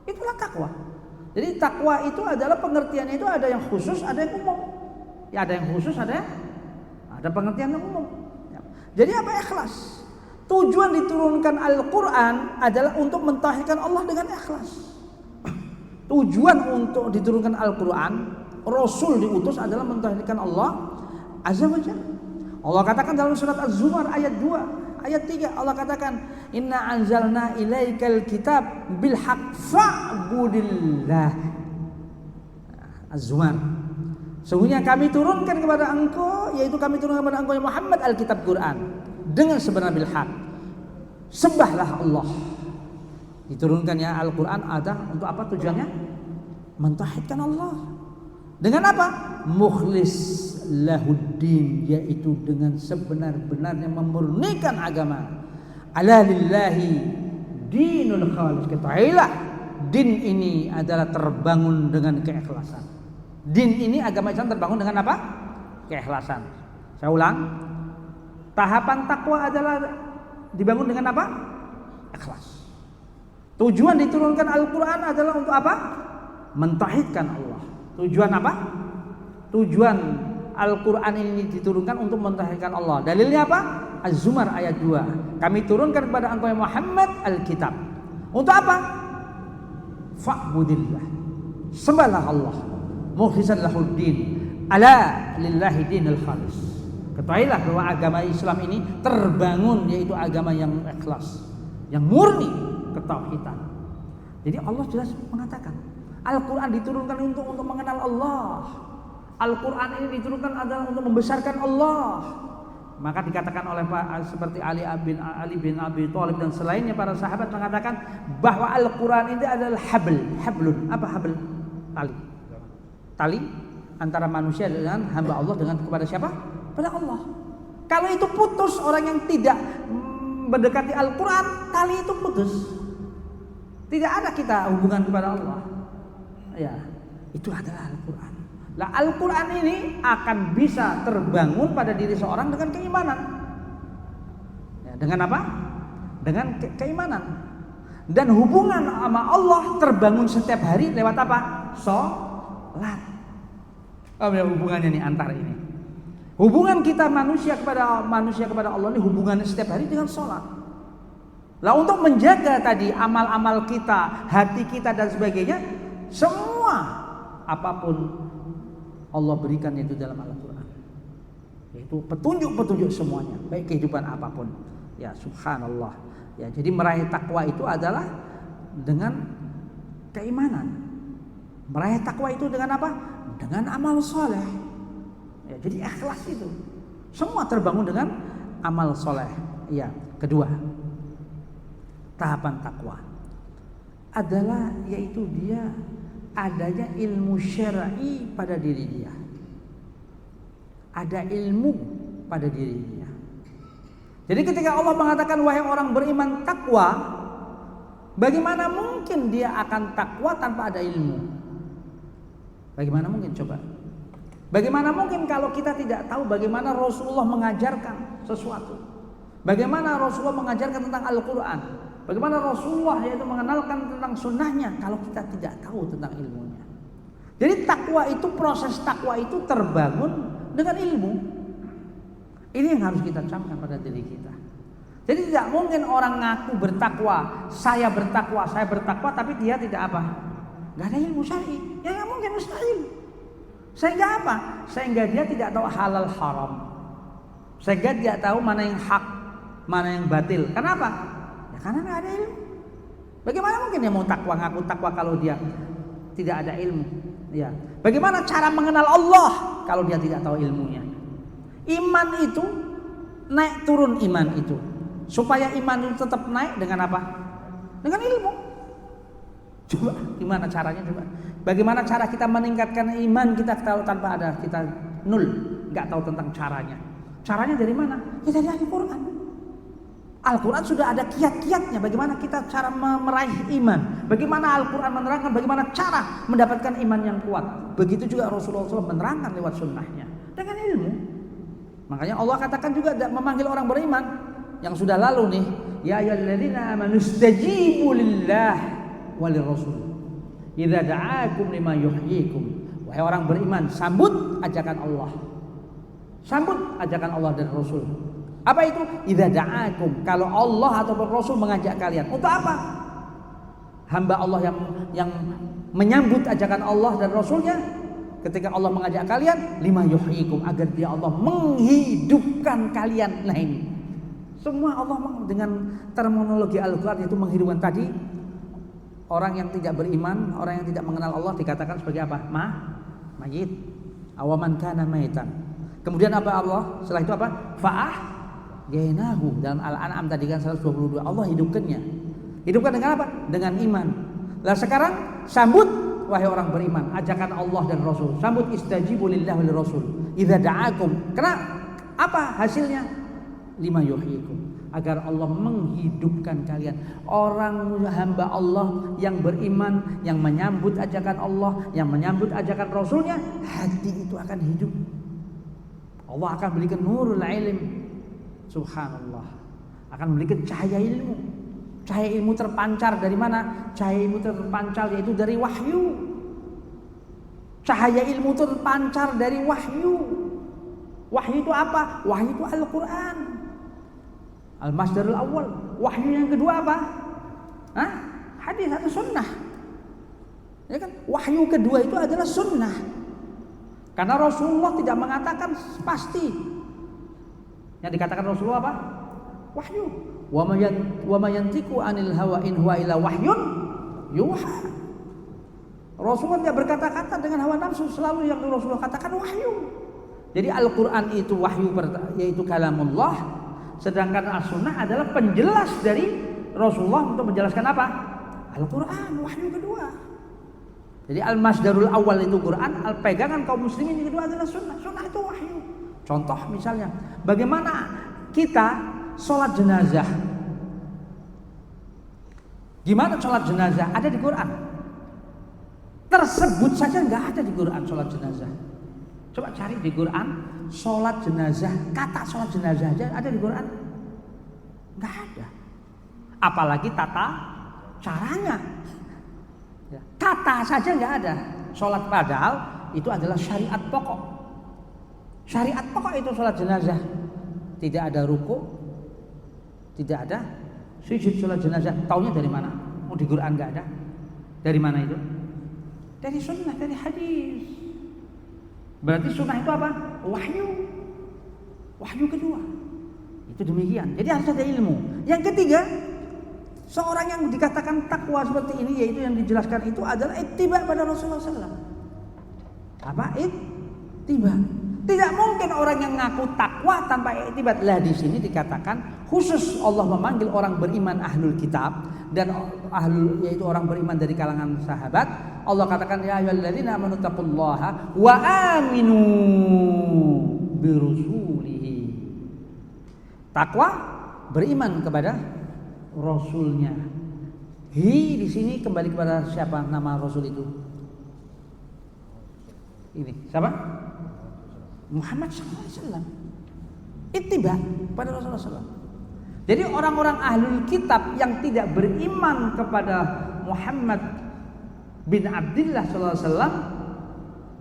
Itulah takwa. Jadi takwa itu adalah pengertiannya itu ada yang khusus, ada yang umum. Ya ada yang khusus, ada pengertian yang umum. Ya. Jadi apa ikhlas? Tujuan diturunkan Al-Quran adalah untuk mentauhidkan Allah dengan ikhlas. Tujuan untuk diturunkan Al-Quran, Rasul diutus adalah mentauhidkan Allah Azza wa Jalla. Allah katakan dalam surat Az-Zumar ayat 2, ayat 3, Allah katakan inna anzalna ilaikal kitab bil haqq fa'budillah. Az-Zumar. Sungguhnya kami turunkan kepada engkau, yaitu kami turunkan kepada engkau Muhammad Alkitab Quran dengan sebenar bil haq. Sembahlah Allah. Diturunkannya Al-Quran ada untuk apa tujuannya? Mentauhidkan Allah. Dengan apa? Mukhlis lahuddin, yaitu dengan sebenar-benarnya memurnikan agama. Ala lillahi dinul khalis. Ketahuilah din ini adalah terbangun dengan keikhlasan. Din ini agama Islam terbangun dengan apa? Keikhlasan. Saya ulang. Tahapan takwa adalah dibangun dengan apa? Ikhlas. Tujuan diturunkan Al-Quran adalah untuk apa? Mentauhidkan Allah. Tujuan apa? Tujuan Al-Quran ini diturunkan untuk mentauhidkan Allah. Dalilnya apa? Az-Zumar ayat 2. Kami turunkan kepada engkau Muhammad Alkitab. Untuk apa? Fa'budillah. Sembahlah Allah. Mukhlishan lahuddin. Ala lillahi dinul khalis. Ketahuilah bahwa agama Islam ini terbangun yaitu agama yang ikhlas, yang murni ketauhidan. Jadi Allah jelas mengatakan Al-Quran diturunkan untuk mengenal Allah. Al-Quran ini diturunkan adalah untuk membesarkan Allah. Maka dikatakan oleh seperti Ali bin Abi Thalib dan selainnya para sahabat mengatakan bahwa Al-Quran ini adalah hablun. Apa habl? Tali antara manusia dengan hamba Allah dengan kepada siapa? Pada Allah. Kalau itu putus, orang yang tidak mendekati Al-Quran, tali itu putus. Tidak ada kita hubungan kepada Allah. Ya, itu adalah Al-Quran. Nah, Al-Quran ini akan bisa terbangun pada diri seorang dengan keimanan. Ya, dengan apa? Dengan keimanan. Dan hubungan sama Allah terbangun setiap hari lewat apa? Sholat. Apa hubungannya nih antara ini? Hubungan kita manusia kepada Allah ini hubungannya setiap hari dengan sholat. Lah untuk menjaga tadi amal-amal kita, hati kita dan sebagainya, semua apapun Allah berikan itu dalam Al-Quran, yaitu petunjuk-petunjuk semuanya, baik kehidupan apapun. Ya subhanallah. Ya, jadi meraih takwa itu adalah dengan keimanan. Meraih takwa itu dengan apa? Dengan amal soleh. Ya, jadi ikhlas itu. Semua terbangun dengan amal soleh. Ya, kedua, tahapan takwa adalah yaitu dia adanya ilmu syar'i pada diri dia. Ada ilmu pada diri dia. Jadi ketika Allah mengatakan wahai orang beriman takwa, bagaimana mungkin dia akan takwa tanpa ada ilmu? Bagaimana mungkin coba? Bagaimana mungkin kalau kita tidak tahu bagaimana Rasulullah mengajarkan sesuatu? Bagaimana Rasulullah mengajarkan tentang Al-Quran? Bagaimana Rasulullah yaitu mengenalkan tentang sunnahnya kalau kita tidak tahu tentang ilmunya? Jadi takwa itu, proses takwa itu terbangun dengan ilmu. Ini yang harus kita camkan pada diri kita. Jadi tidak mungkin orang ngaku bertakwa, saya bertakwa, tapi dia tidak apa? Gak ada ilmu syar'i. Ya nggak mungkin, mustahil. Sehingga apa? Sehingga dia tidak tahu halal haram. Sehingga dia tahu mana yang hak, mana yang batil. Kenapa? Ya karena nggak ada ilmu. Bagaimana mungkin dia mau takwa, ngaku takwa kalau dia tidak ada ilmu? Ya. Bagaimana cara mengenal Allah kalau dia tidak tahu ilmunya? Iman itu naik turun iman itu. Supaya iman itu tetap naik dengan apa? Dengan ilmu. Coba gimana caranya coba? Bagaimana cara kita meningkatkan iman kita kalau tanpa ada kita nol, nggak tahu tentang caranya. Caranya dari mana? Ya dari Al-Quran. Al-Quran sudah ada kiat-kiatnya. Bagaimana kita cara meraih iman? Bagaimana Al-Quran menerangkan bagaimana cara mendapatkan iman yang kuat? Begitu juga Rasulullah SAW menerangkan lewat sunnahnya dengan ilmu. Makanya Allah katakan juga memanggil orang beriman yang sudah lalu nih, ya ayyuhalladzina amanu istajibu lillah walir rasul idza da'akum lima yuhyikum. Wahai orang beriman, sambut ajakan Allah. Sambut ajakan Allah dan Rasul. Apa itu? Idza da'akum, kalau Allah ataupun Rasul mengajak kalian. Untuk apa? Hamba Allah yang menyambut ajakan Allah dan Rasulnya. Ketika Allah mengajak kalian, lima yuhyikum, agar dia Allah menghidupkan kalian. Nah ini semua Allah dengan terminologi Al-Quran itu menghidupkan tadi. Orang yang tidak beriman, orang yang tidak mengenal Allah dikatakan sebagai apa? Mayit. Awaman kana maitan. Kemudian apa Allah? Setelah itu apa? Fa'ahyainahu. Dalam Al-An'am tadi kan 122 Allah hidupkannya. Hidupkan dengan apa? Dengan iman. Lah sekarang sambut wahai orang beriman, ajakan Allah dan Rasul. Sambut istajibu lillahi wal rasul idza da'akum. Karena apa hasilnya? Lima yuhyikum, agar Allah menghidupkan kalian. Orang hamba Allah yang beriman, yang menyambut ajakan Allah, yang menyambut ajakan Rasulnya, hati itu akan hidup. Allah akan berikan nurul ilm. Subhanallah. Akan berikan cahaya ilmu. Cahaya ilmu terpancar dari mana? Cahaya ilmu terpancar yaitu dari wahyu. Cahaya ilmu terpancar dari wahyu. Wahyu itu apa? Wahyu itu Al-Quran. Al-Masdarul Awal. Wahyu yang kedua apa? Hadis atau sunnah. Ya kan? Wahyu kedua itu adalah sunnah. Karena Rasulullah tidak mengatakan pasti. Yang dikatakan Rasulullah apa? Wahyu. Wa ma yantiqu anil hawa in huwa illa wahyun yuha. Rasulullah tidak berkata-kata dengan hawa nafsu, selalu yang Rasulullah katakan wahyu. Jadi Al-Quran itu wahyu, yaitu kalamullah, sedangkan As-Sunnah adalah penjelas dari Rasulullah untuk menjelaskan apa? Al-Quran, wahyu kedua. Jadi Al-Masdarul Awal itu Quran, pegangan kaum muslimin yang kedua adalah Sunnah. Sunnah itu wahyu. Contoh misalnya, bagaimana kita sholat jenazah. Gimana sholat jenazah? Ada di Quran. Tersebut saja nggak ada di Quran sholat jenazah. Coba cari di Quran sholat jenazah. Kata sholat jenazah aja ada di Quran? Nggak ada. Apalagi tata caranya. Kata saja nggak ada. Sholat padahal itu adalah syariat pokok. Syariat pokok itu sholat jenazah. Tidak ada ruku. Tidak ada sujud sholat jenazah. Taunya dari mana? Di Quran nggak ada. Dari mana itu? Dari sunnah, dari hadis. Berarti sunnah itu apa? Wahyu. Wahyu kedua. Itu demikian. Jadi harus ada ilmu. Yang ketiga, Seorang yang dikatakan takwa seperti ini, yaitu yang dijelaskan itu adalah ittiba pada Rasulullah SAW. Apa? Ittiba. Tidak mungkin orang yang ngaku takwa tanpa ittiba. Lah di sini dikatakan khusus Allah memanggil orang beriman ahlul kitab dan ahlul, yaitu orang beriman dari kalangan sahabat. Allah katakan ya ayyuhalladzina amanu taqullaha wa aminu birusulihi. Takwa beriman kepada Rasulnya. Di sini kembali kepada siapa nama Rasul itu? Ini siapa? Muhammad SAW. Ittiba pada Rasulullah SAW. Jadi orang-orang ahlul kitab yang tidak beriman kepada Muhammad bin Abdullah SAW,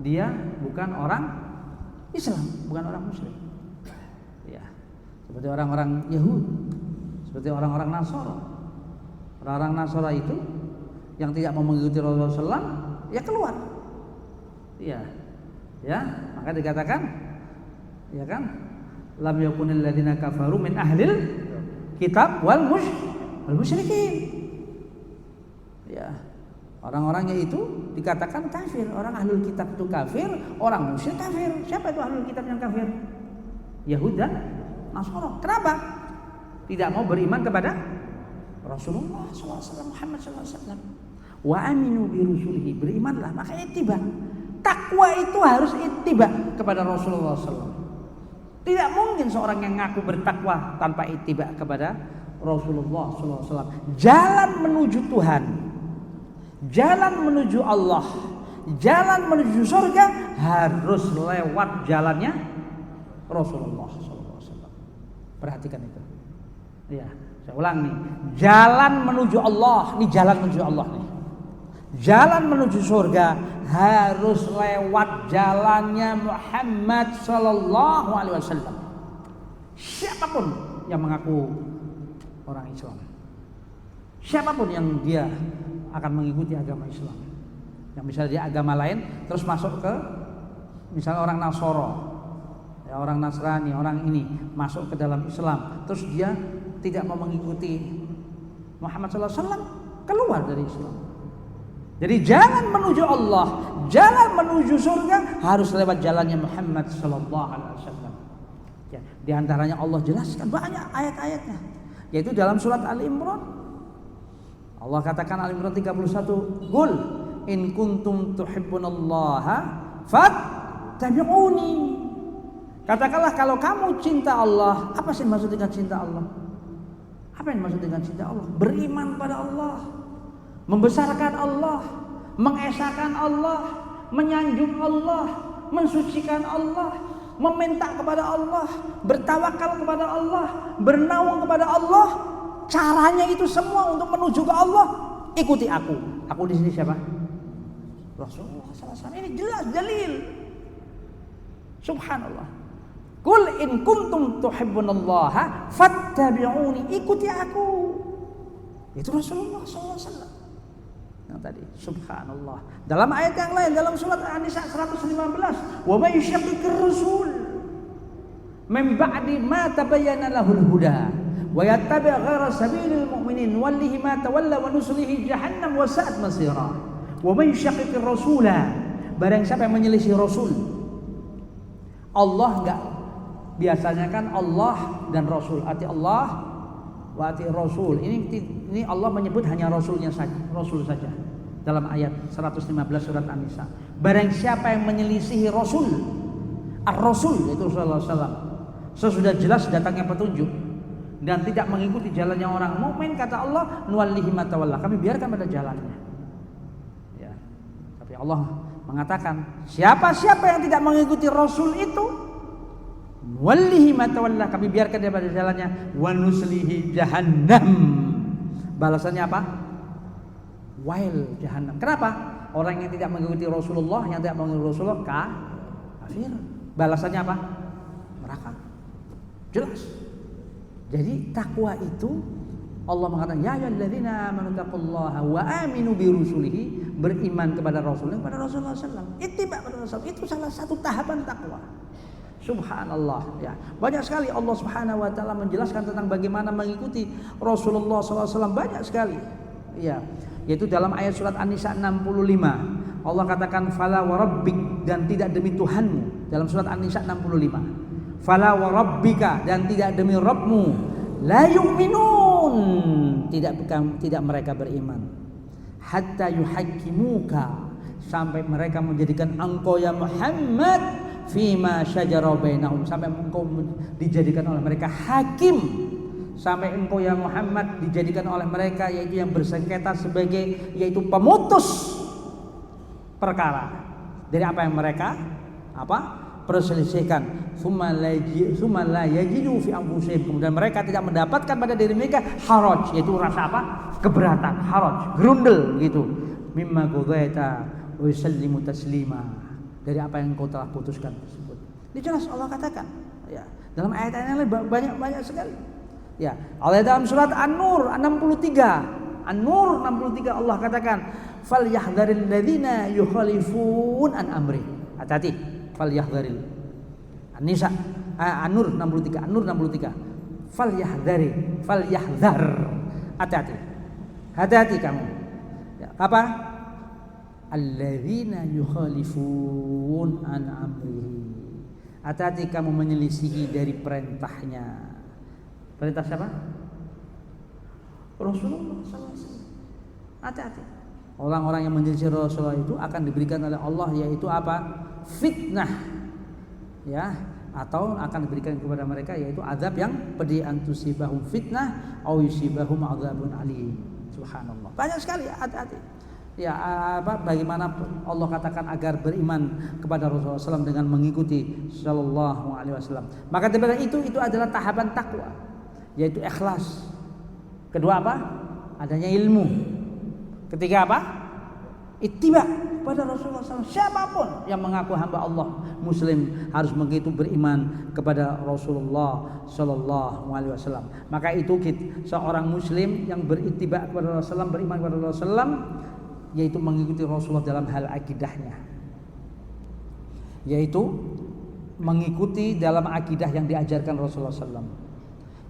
dia bukan orang Islam, bukan orang Muslim. Ya, seperti orang-orang Yahudi, seperti orang-orang Nasara. Orang-orang Nasara itu yang tidak mau mengikuti Rasulullah SAW, ya keluar. Ya, ya, maka dikatakan, ya kan, lam yakunil ladzina kafaru min ahlil kitab wal musyrikin. Ya, orang-orangnya itu dikatakan kafir. Orang ahlul kitab itu kafir, orang musyrik kafir. Siapa itu ahlul kitab yang kafir? Yahudi dan Nasara. Kenapa? Tidak mau beriman kepada Rasulullah SAW, Muhammad SAW. Wa aminu bi rusulihi, berimanlah, maka ittiba. Takwa itu harus ittiba kepada Rasulullah SAW. Tidak mungkin seorang yang ngaku bertakwa tanpa ittiba kepada Rasulullah SAW. Jalan menuju Tuhan, jalan menuju Allah, jalan menuju surga harus lewat jalannya Rasulullah SAW. Perhatikan itu. Ya, saya ulang nih. Jalan menuju Allah, nih jalan menuju Allah nih. Jalan menuju surga harus lewat jalannya Muhammad sallallahu alaihi wasallam. Siapapun yang mengaku orang Islam, siapapun yang dia akan mengikuti agama Islam, yang misalnya dia agama lain terus masuk ke misalnya orang Nasoro, ya orang Nasrani, orang ini masuk ke dalam Islam, terus dia tidak mau mengikuti Muhammad sallallahu alaihi wasallam, keluar dari Islam. Jadi jalan menuju Allah, jalan menuju surga harus lewat jalannya Muhammad sallallahu alaihi wasallam. Ya, di antaranya Allah jelaskan banyak ayat-ayatnya, yaitu dalam surat Ali Imran. Allah katakan Ali Imran 31, "Qul in kuntum tuhibbunallaha fattabi'uni." Katakanlah kalau kamu cinta Allah, apa sih maksud dengan cinta Allah? Apa yang maksud dengan cinta Allah? Beriman pada Allah, membesarkan Allah, mengesahkan Allah, menyanjung Allah, mensucikan Allah, meminta kepada Allah, bertawakal kepada Allah, bernaung kepada Allah. Caranya itu semua untuk menuju ke Allah. Ikuti aku. Aku di sini siapa? Rasulullah SAW. Ini jelas dalil. Subhanallah. Qul in kuntum tuhibbunallaha fattabi'uni. Ikuti aku. Itu Rasulullah SAW. Yang tadi, subhanallah. Dalam ayat yang lain, dalam surat An-Nisa 115, wa may yushaqiqir rasul min ba'di ma tabayyana lahul huda wa yattabi' ghayra sabilil mu'minin wallihi ma tawalla wa nuslihi jahannam wa sa'at masira. Wa may yushaqiqir rasula, barang siapa yang menyelisih Rasul. Allah enggak, biasanya kan Allah dan Rasul, ati Allah wa ati Rasul. Ini Allah menyebut hanya Rasulnya saja, Rasul saja. Dalam ayat 115 surat An-Nisa. Barang siapa yang menyelisihi Rasul, Ar-Rasul yaitu Rasulullah SAW, sesudah jelas datangnya petunjuk dan tidak mengikuti jalannya orang mukmin, kata Allah, nuwallihi ma tawalla, kami biarkan pada jalannya. Ya. Tapi Allah mengatakan, siapa-siapa yang tidak mengikuti Rasul itu, nuwallihi ma tawalla, kami biarkan dia pada jalannya, wa nuslihi jahannam. Balasannya apa? Wail jahannam. Kenapa? Orang yang tidak mengikuti Rasulullah, yang tidak mengikuti Rasulullah kafir. Balasannya apa? Neraka. Jelas. Jadi takwa itu Allah mengatakan ya ayyuhalladzina amanu taqullaha wa aminu bi rusulihi, beriman kepada Rasulnya, kepada Rasulullah SAW. Ittiba pada Rasul itu salah satu tahapan takwa. Subhanallah ya. Banyak sekali Allah Subhanahu wa taala menjelaskan tentang bagaimana mengikuti Rasulullah SAW, banyak sekali. Ya, yaitu dalam ayat surat An-Nisa 65. Allah katakan fala wa rabbik, dan tidak demi Tuhanmu, dalam surat An-Nisa 65. Fala wa rabbika, dan tidak demi Rabbmu, la yu'minun, tidak mereka beriman, hatta yuhaqqimuka, sampai mereka menjadikan engkau ya Muhammad fima syajara bainahum, sampai engkau dijadikan oleh mereka hakim, sampai engkau ya Muhammad dijadikan oleh mereka yaitu yang bersengketa sebagai yaitu pemutus perkara dari apa yang mereka perselisihkan. Summa la yajidu fi anfusihim, kemudian mereka tidak mendapatkan pada diri mereka haraj, yaitu rasa keberatan, haraj, grundel gitu, mimma qadaita wa yusallimu taslima, dari apa yang kau telah putuskan tersebut. Ini jelas Allah katakan ya, dalam ayat-ayat yang lain banyak sekali ya. Allah dalam surat An-Nur 63 Allah katakan falyahdharil ladzina yukhalifun an amri. Hati-hati, falyahdharil. An-Nisa An-Nur 63 falyahdhar, hati-hati kamu ya, apa? Alladzina yukhalifun an amrihi, hati-hati kamu menyelisihi dari perintahnya. Perintah siapa? Rasulullah SAW. Hati-hati, orang-orang yang menyelisih Rasulullah itu akan diberikan oleh Allah yaitu apa? Fitnah ya, atau akan diberikan kepada mereka yaitu azab yang pedih, antusibahum fitnah au yusibahum adzabun alim. Subhanallah, banyak sekali, hati-hati. Ya, bagaimana Allah katakan agar beriman kepada Rasulullah SAW dengan mengikuti Sallallahu Alaihi Wasallam. Maka daripada itu adalah tahapan takwa, yaitu ikhlas. Kedua apa? Adanya ilmu. Ketiga apa? Ittiba pada Rasulullah SAW. Siapapun yang mengaku hamba Allah, Muslim, harus begitu beriman kepada Rasulullah Sallallahu Alaihi Wasallam. Maka itu seorang Muslim yang berittiba kepada Rasulullah SAW, beriman kepada Rasulullah SAW, yaitu mengikuti Rasulullah dalam hal akidahnya, yaitu mengikuti dalam akidah yang diajarkan Rasulullah SAW,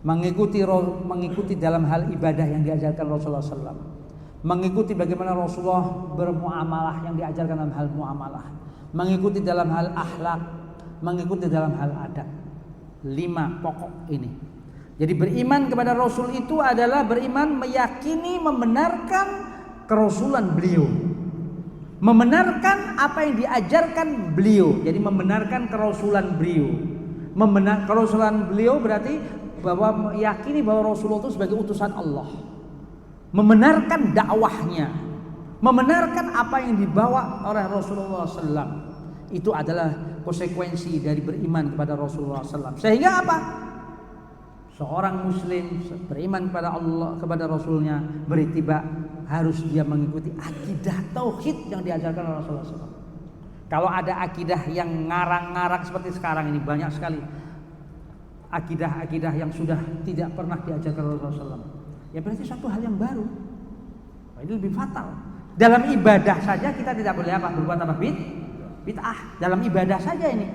mengikuti dalam hal ibadah yang diajarkan Rasulullah SAW, mengikuti bagaimana Rasulullah bermuamalah yang diajarkan dalam hal muamalah, mengikuti dalam hal akhlak, mengikuti dalam hal adab. 5 pokok ini. Jadi beriman kepada Rasul itu adalah beriman meyakini, membenarkan kerasulan beliau, membenarkan apa yang diajarkan beliau. Jadi membenarkan kerasulan beliau. Kerasulan beliau berarti bahwa meyakini bahwa Rasulullah itu sebagai utusan Allah, membenarkan dakwahnya, membenarkan apa yang dibawa oleh Rasulullah SAW. Itu adalah konsekuensi dari beriman kepada Rasulullah SAW. Sehingga apa? Seorang Muslim beriman kepada Allah, kepada Rasulnya, berittiba, harus dia mengikuti akidah tauhid yang diajarkan oleh Rasulullah SAW. Kalau ada akidah yang ngarang-ngarang seperti sekarang ini, banyak sekali akidah-akidah yang sudah tidak pernah diajarkan oleh Rasulullah SAW, ya berarti satu hal yang baru. Ini lebih fatal. Dalam ibadah saja kita tidak boleh berbuat bid'ah. Dalam ibadah saja ini,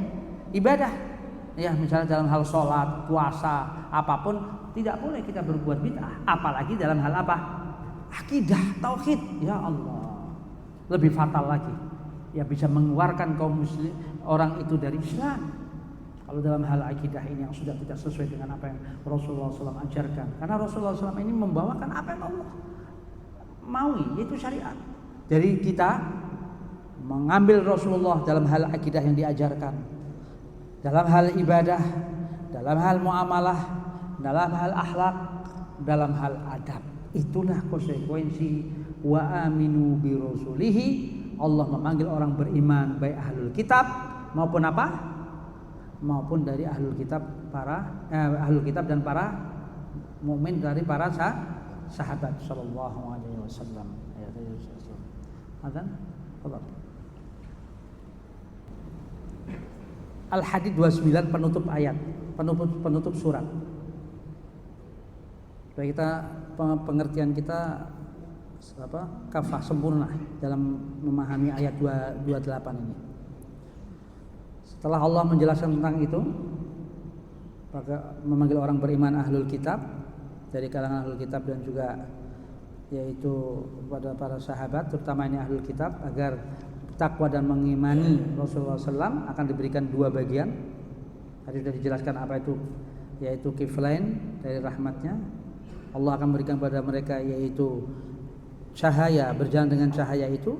ibadah. Ya, misalnya dalam hal sholat, puasa, apapun tidak boleh kita berbuat bid'ah. Apalagi dalam hal apa? Akidah, tauhid. Ya Allah, lebih fatal lagi. Ya, bisa mengeluarkan kaum muslim orang itu dari Islam. Kalau dalam hal akidah ini yang sudah tidak sesuai dengan apa yang Rasulullah SAW ajarkan. Karena Rasulullah SAW ini membawakan apa yang Allah maui, yaitu syariat. Jadi kita mengambil Rasulullah dalam hal akidah yang diajarkan, dalam hal ibadah, dalam hal muamalah, dalam hal akhlak, dalam hal adab. Itulah konsekuensi wa aminu bi rasulihi. Allah memanggil orang beriman baik ahlul kitab maupun apa? Maupun dari ahlul kitab dan para mukmin dari para sahabat sallallahu alaihi wasallam. Azan? Fadhal. Al-Hadid 29 penutup ayat, penutup surat. Supaya kita pengertian kita kafah sempurna dalam memahami ayat 28 ini. Setelah Allah menjelaskan tentang itu, maka memanggil orang beriman ahlul kitab dari kalangan ahlul kitab dan juga yaitu kepada para sahabat terutama ini ahlul kitab agar takwa dan mengimani Rasulullah SAW akan diberikan dua bagian. Tadi sudah dijelaskan apa itu, yaitu kiflain dari rahmatnya. Allah akan memberikan kepada mereka yaitu cahaya, berjalan dengan cahaya itu.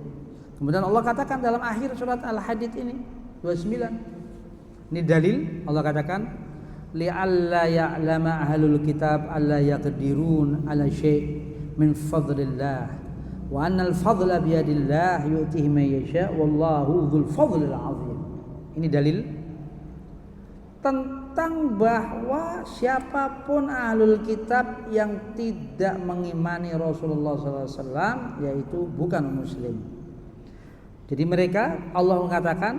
Kemudian Allah katakan dalam akhir surat Al-Hadid ini 29. Ini dalil Allah katakan li'alla ya'lama ahlul kitab alla yaqdirun ala syai' min fadlillah wa anna al-fadla biyadillah yu'tihi man yasha wallahu dzul fadlil 'azim. Ini dalil tentang bahwa siapapun ahlul kitab yang tidak mengimani Rasulullah SAW yaitu bukan muslim. Jadi mereka, Allah mengatakan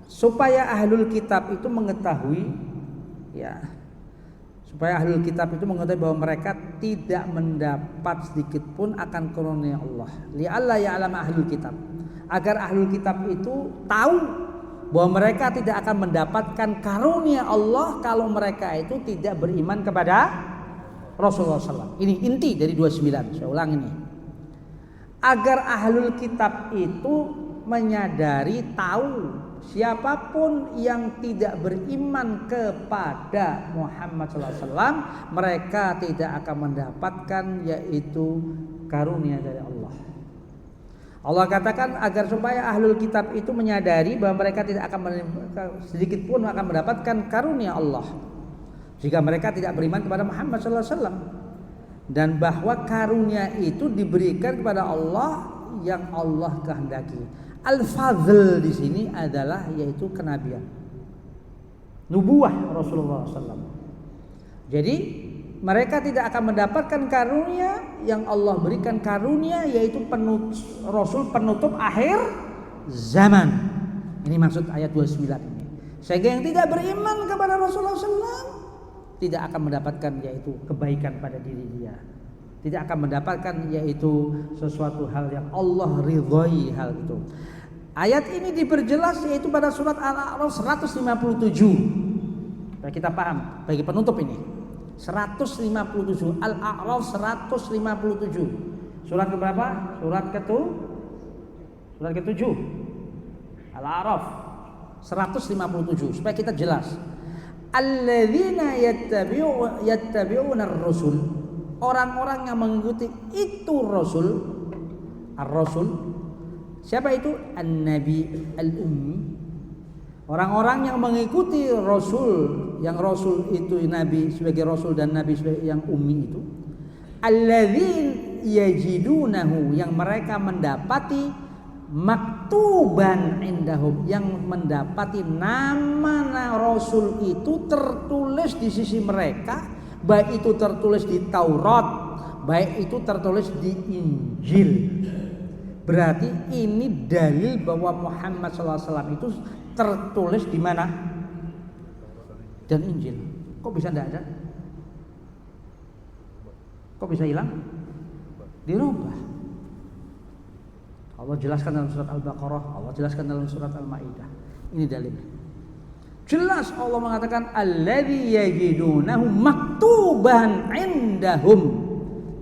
supaya ahlul kitab itu mengetahui, ya, supaya ahlul kitab itu mengetahui bahwa mereka tidak mendapat sedikit pun akan karunia Allah. Li'alla ya'lama ahlul kitab, agar ahlul kitab itu tahu bahwa mereka tidak akan mendapatkan karunia Allah kalau mereka itu tidak beriman kepada Rasulullah SAW. Ini inti dari 29. Saya ulang ini. Agar ahlul kitab itu menyadari, tahu siapapun yang tidak beriman kepada Muhammad SAW, mereka tidak akan mendapatkan yaitu karunia dari Allah. Allah katakan agar supaya ahlul kitab itu menyadari bahwa mereka tidak akan sedikit pun akan mendapatkan karunia Allah jika mereka tidak beriman kepada Muhammad SAW, dan bahwa karunia itu diberikan kepada Allah yang Allah kehendaki. Al-fadl di sini adalah yaitu kenabian, nubuah Rasulullah SAW. Jadi mereka tidak akan mendapatkan karunia yang Allah berikan, karunia yaitu Rasul penutup akhir zaman. Ini maksud ayat 29 ini. Sehingga yang tidak beriman kepada Rasulullah SAW tidak akan mendapatkan yaitu kebaikan pada diri dia, tidak akan mendapatkan yaitu sesuatu hal yang Allah ridhoi hal itu. Ayat ini diperjelas yaitu pada surat Al-A'raf 157. Supaya kita paham bagi penutup ini. 157 Al-A'raf 157. Surat keberapa? Surat ke-7. Al-A'raf 157 supaya kita jelas. Alladzina yattabi'una ar-rusul, orang-orang yang mengikuti itu Rasul. Ar-Rasul siapa itu? An-Nabi al-Ummi. Orang-orang yang mengikuti Rasul, yang Rasul itu Nabi sebagai Rasul dan Nabi sebagai yang Ummi itu. Alladzin yajidunahu, yang mereka mendapati maktuban indahum, yang mendapati nama Rasul itu tertulis di sisi mereka, baik itu tertulis di Taurat, baik itu tertulis di Injil. Berarti ini dalil bahwa Muhammad SAW itu tertulis di mana? Dan Injil. Kok bisa tidak ada? Kok bisa hilang? Dirubah. Allah jelaskan dalam surat Al-Baqarah, Allah jelaskan dalam surat Al-Maidah. Ini dalil. Jelas Allah mengatakan alladzi yajidunahu maktuban indahum.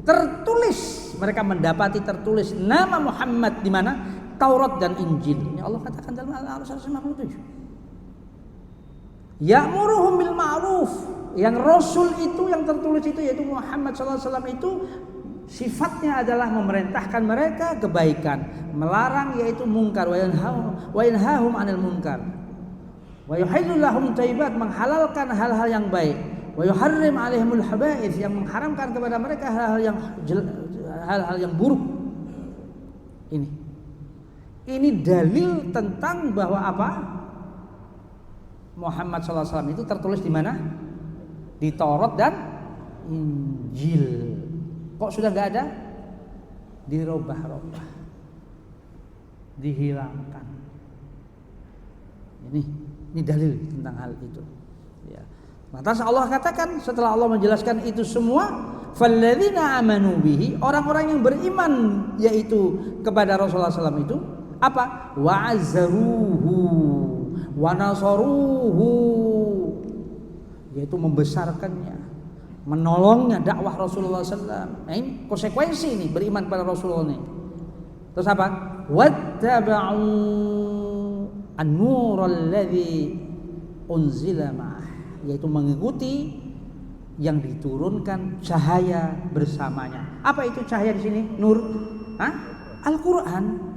Tertulis, mereka mendapati tertulis nama Muhammad di mana? Taurat dan Injil. Ini Allah katakan dalam Al-A'raf 157. Ya'muruhum bil ma'ruf. Yang Rasul itu yang tertulis itu yaitu Muhammad SAW itu sifatnya adalah memerintahkan mereka kebaikan, melarang yaitu mungkar, wa yanhahum 'anil munkar. Wa yuhillu lahum thayyibat, menghalalkan hal-hal yang baik. Wa yuharrim 'alaihimul khaba'ith, yang mengharamkan kepada mereka hal-hal yang buruk. Ini dalil tentang bahwa apa? Muhammad SAW itu tertulis di mana? Di Taurat dan Injil. Kok sudah nggak ada? Dirubah-rubah, dihilangkan. Ini dalil tentang hal itu. Ya. Lantas Allah katakan setelah Allah menjelaskan itu semua, falladzina amanu bihi, orang-orang yang beriman yaitu kepada Rasulullah SAW itu apa? Wa'azzaruhu, wa nasaruhu, yaitu membesarkannya, menolongnya dakwah Rasulullah SAW. Nah, ini konsekuensi ini beriman pada Rasulullah ini. Terus apa? Wattaba'u an-nural ladzi unzila ma'ah, yaitu mengikuti yang diturunkan cahaya bersamanya. Apa itu cahaya di sini? Nur, Al-Quran.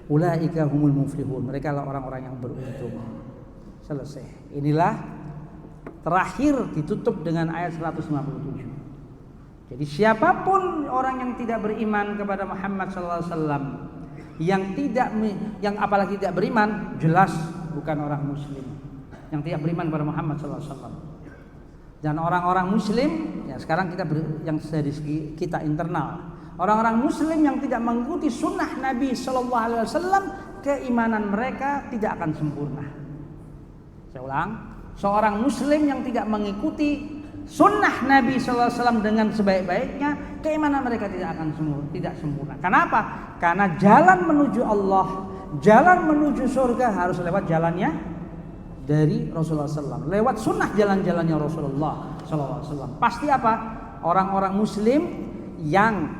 Ulaika humul muflihun, mereka adalah orang-orang yang beruntung. Selesai. Inilah terakhir ditutup dengan ayat 157. Jadi siapapun orang yang tidak beriman kepada Muhammad SAW, yang apalagi tidak beriman, jelas bukan orang Muslim. Yang tidak beriman kepada Muhammad SAW. Dan orang-orang Muslim, ya sekarang yang dari segi kita internal, orang-orang Muslim yang tidak mengikuti sunnah Nabi SAW, keimanan mereka tidak akan sempurna. Saya ulang, seorang Muslim yang tidak mengikuti sunnah Nabi SAW dengan sebaik-baiknya, keimanan mereka tidak sempurna. Kenapa? Karena jalan menuju Allah, jalan menuju surga harus lewat jalannya dari Rasulullah SAW, lewat sunnah jalan-jalannya Rasulullah SAW. Pasti apa? Orang-orang Muslim yang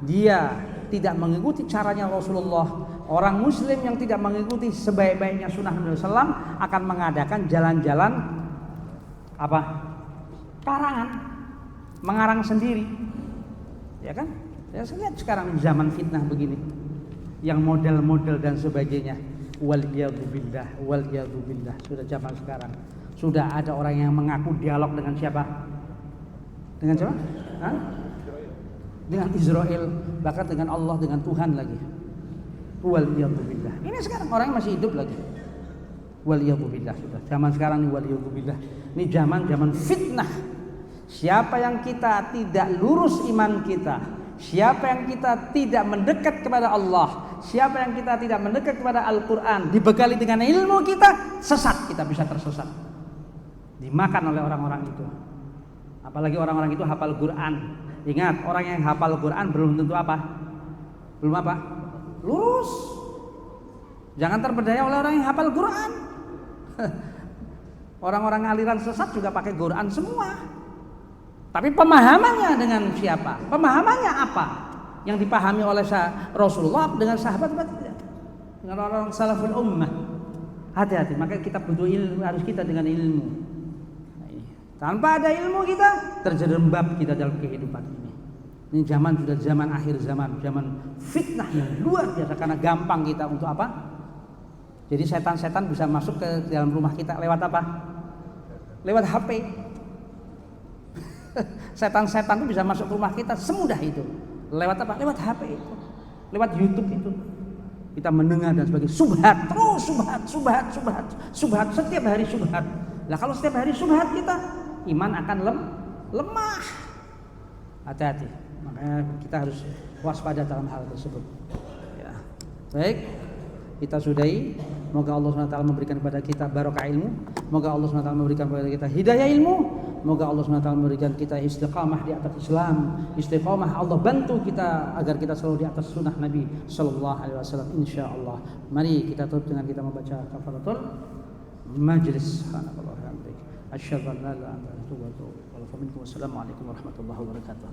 dia tidak mengikuti caranya Rasulullah, orang Muslim yang tidak mengikuti sebaik-baiknya sunnah Nabi SAW akan mengadakan jalan-jalan apa? Karangan, mengarang sendiri, ya kan? Ya, saya lihat sekarang zaman fitnah begini, yang model-model dan sebagainya. Waliyadzubillah. Sudah zaman sekarang sudah ada orang yang mengaku dialog dengan siapa? Dengan siapa? Dengan Israel, bahkan dengan Allah, dengan Tuhan lagi. Waliyadzubillah. Ini sekarang orang yang masih hidup lagi. Waliyadzubillah. Sudah zaman sekarang ini waliyadzubillah. Ini zaman fitnah. Siapa yang kita tidak lurus iman kita, siapa yang kita tidak mendekat kepada Allah, siapa yang kita tidak mendekat kepada Al-Quran, dibekali dengan ilmu kita, sesat, kita bisa tersesat, dimakan oleh orang-orang itu. Apalagi orang-orang itu hafal Quran. Ingat, orang yang hafal Quran belum tentu apa? Belum apa? Lurus. Jangan terpedaya oleh orang yang hafal Quran. Orang-orang aliran sesat juga pakai Quran semua. Tapi pemahamannya dengan siapa? Pemahamannya apa? Yang dipahami oleh Rasulullah dengan sahabat tidak? Dengan orang salaful ummah. Hati-hati, maka kita butuh ilmu, harus kita dengan ilmu. Tanpa ada ilmu kita terjerembab kita dalam kehidupan ini. Ini sudah zaman akhir zaman fitnah yang luar biasa, karena gampang kita untuk apa? Jadi setan-setan bisa masuk ke dalam rumah kita lewat apa? Lewat HP. Setan-setan itu bisa masuk ke rumah kita semudah itu. Lewat apa? Lewat HP itu. Lewat YouTube itu. Kita mendengar dan sebagainya. Subhat, terus subhat. Setiap hari subhat. Nah, kalau setiap hari subhat kita, iman akan lemah. Hati-hati. Makanya kita harus waspada dalam hal tersebut. Ya. Baik, kita sudahi. Moga Allah SWT memberikan kepada kita barokah ilmu. Moga Allah SWT memberikan kepada kita hidayah ilmu. Moga Allah SWT memberikan kita istiqamah di atas Islam. Istiqamah, Allah bantu kita agar kita selalu di atas sunnah Nabi Sallallahu Alaihi Wasallam. InsyaAllah. Mari kita tutup dengan kita membaca kafaratul majlis. Subhanallah. Asyhadu an la ilaha illa anta astaghfiruka wa atubu ilaik. Wassalamualaikum warahmatullahi wabarakatuh.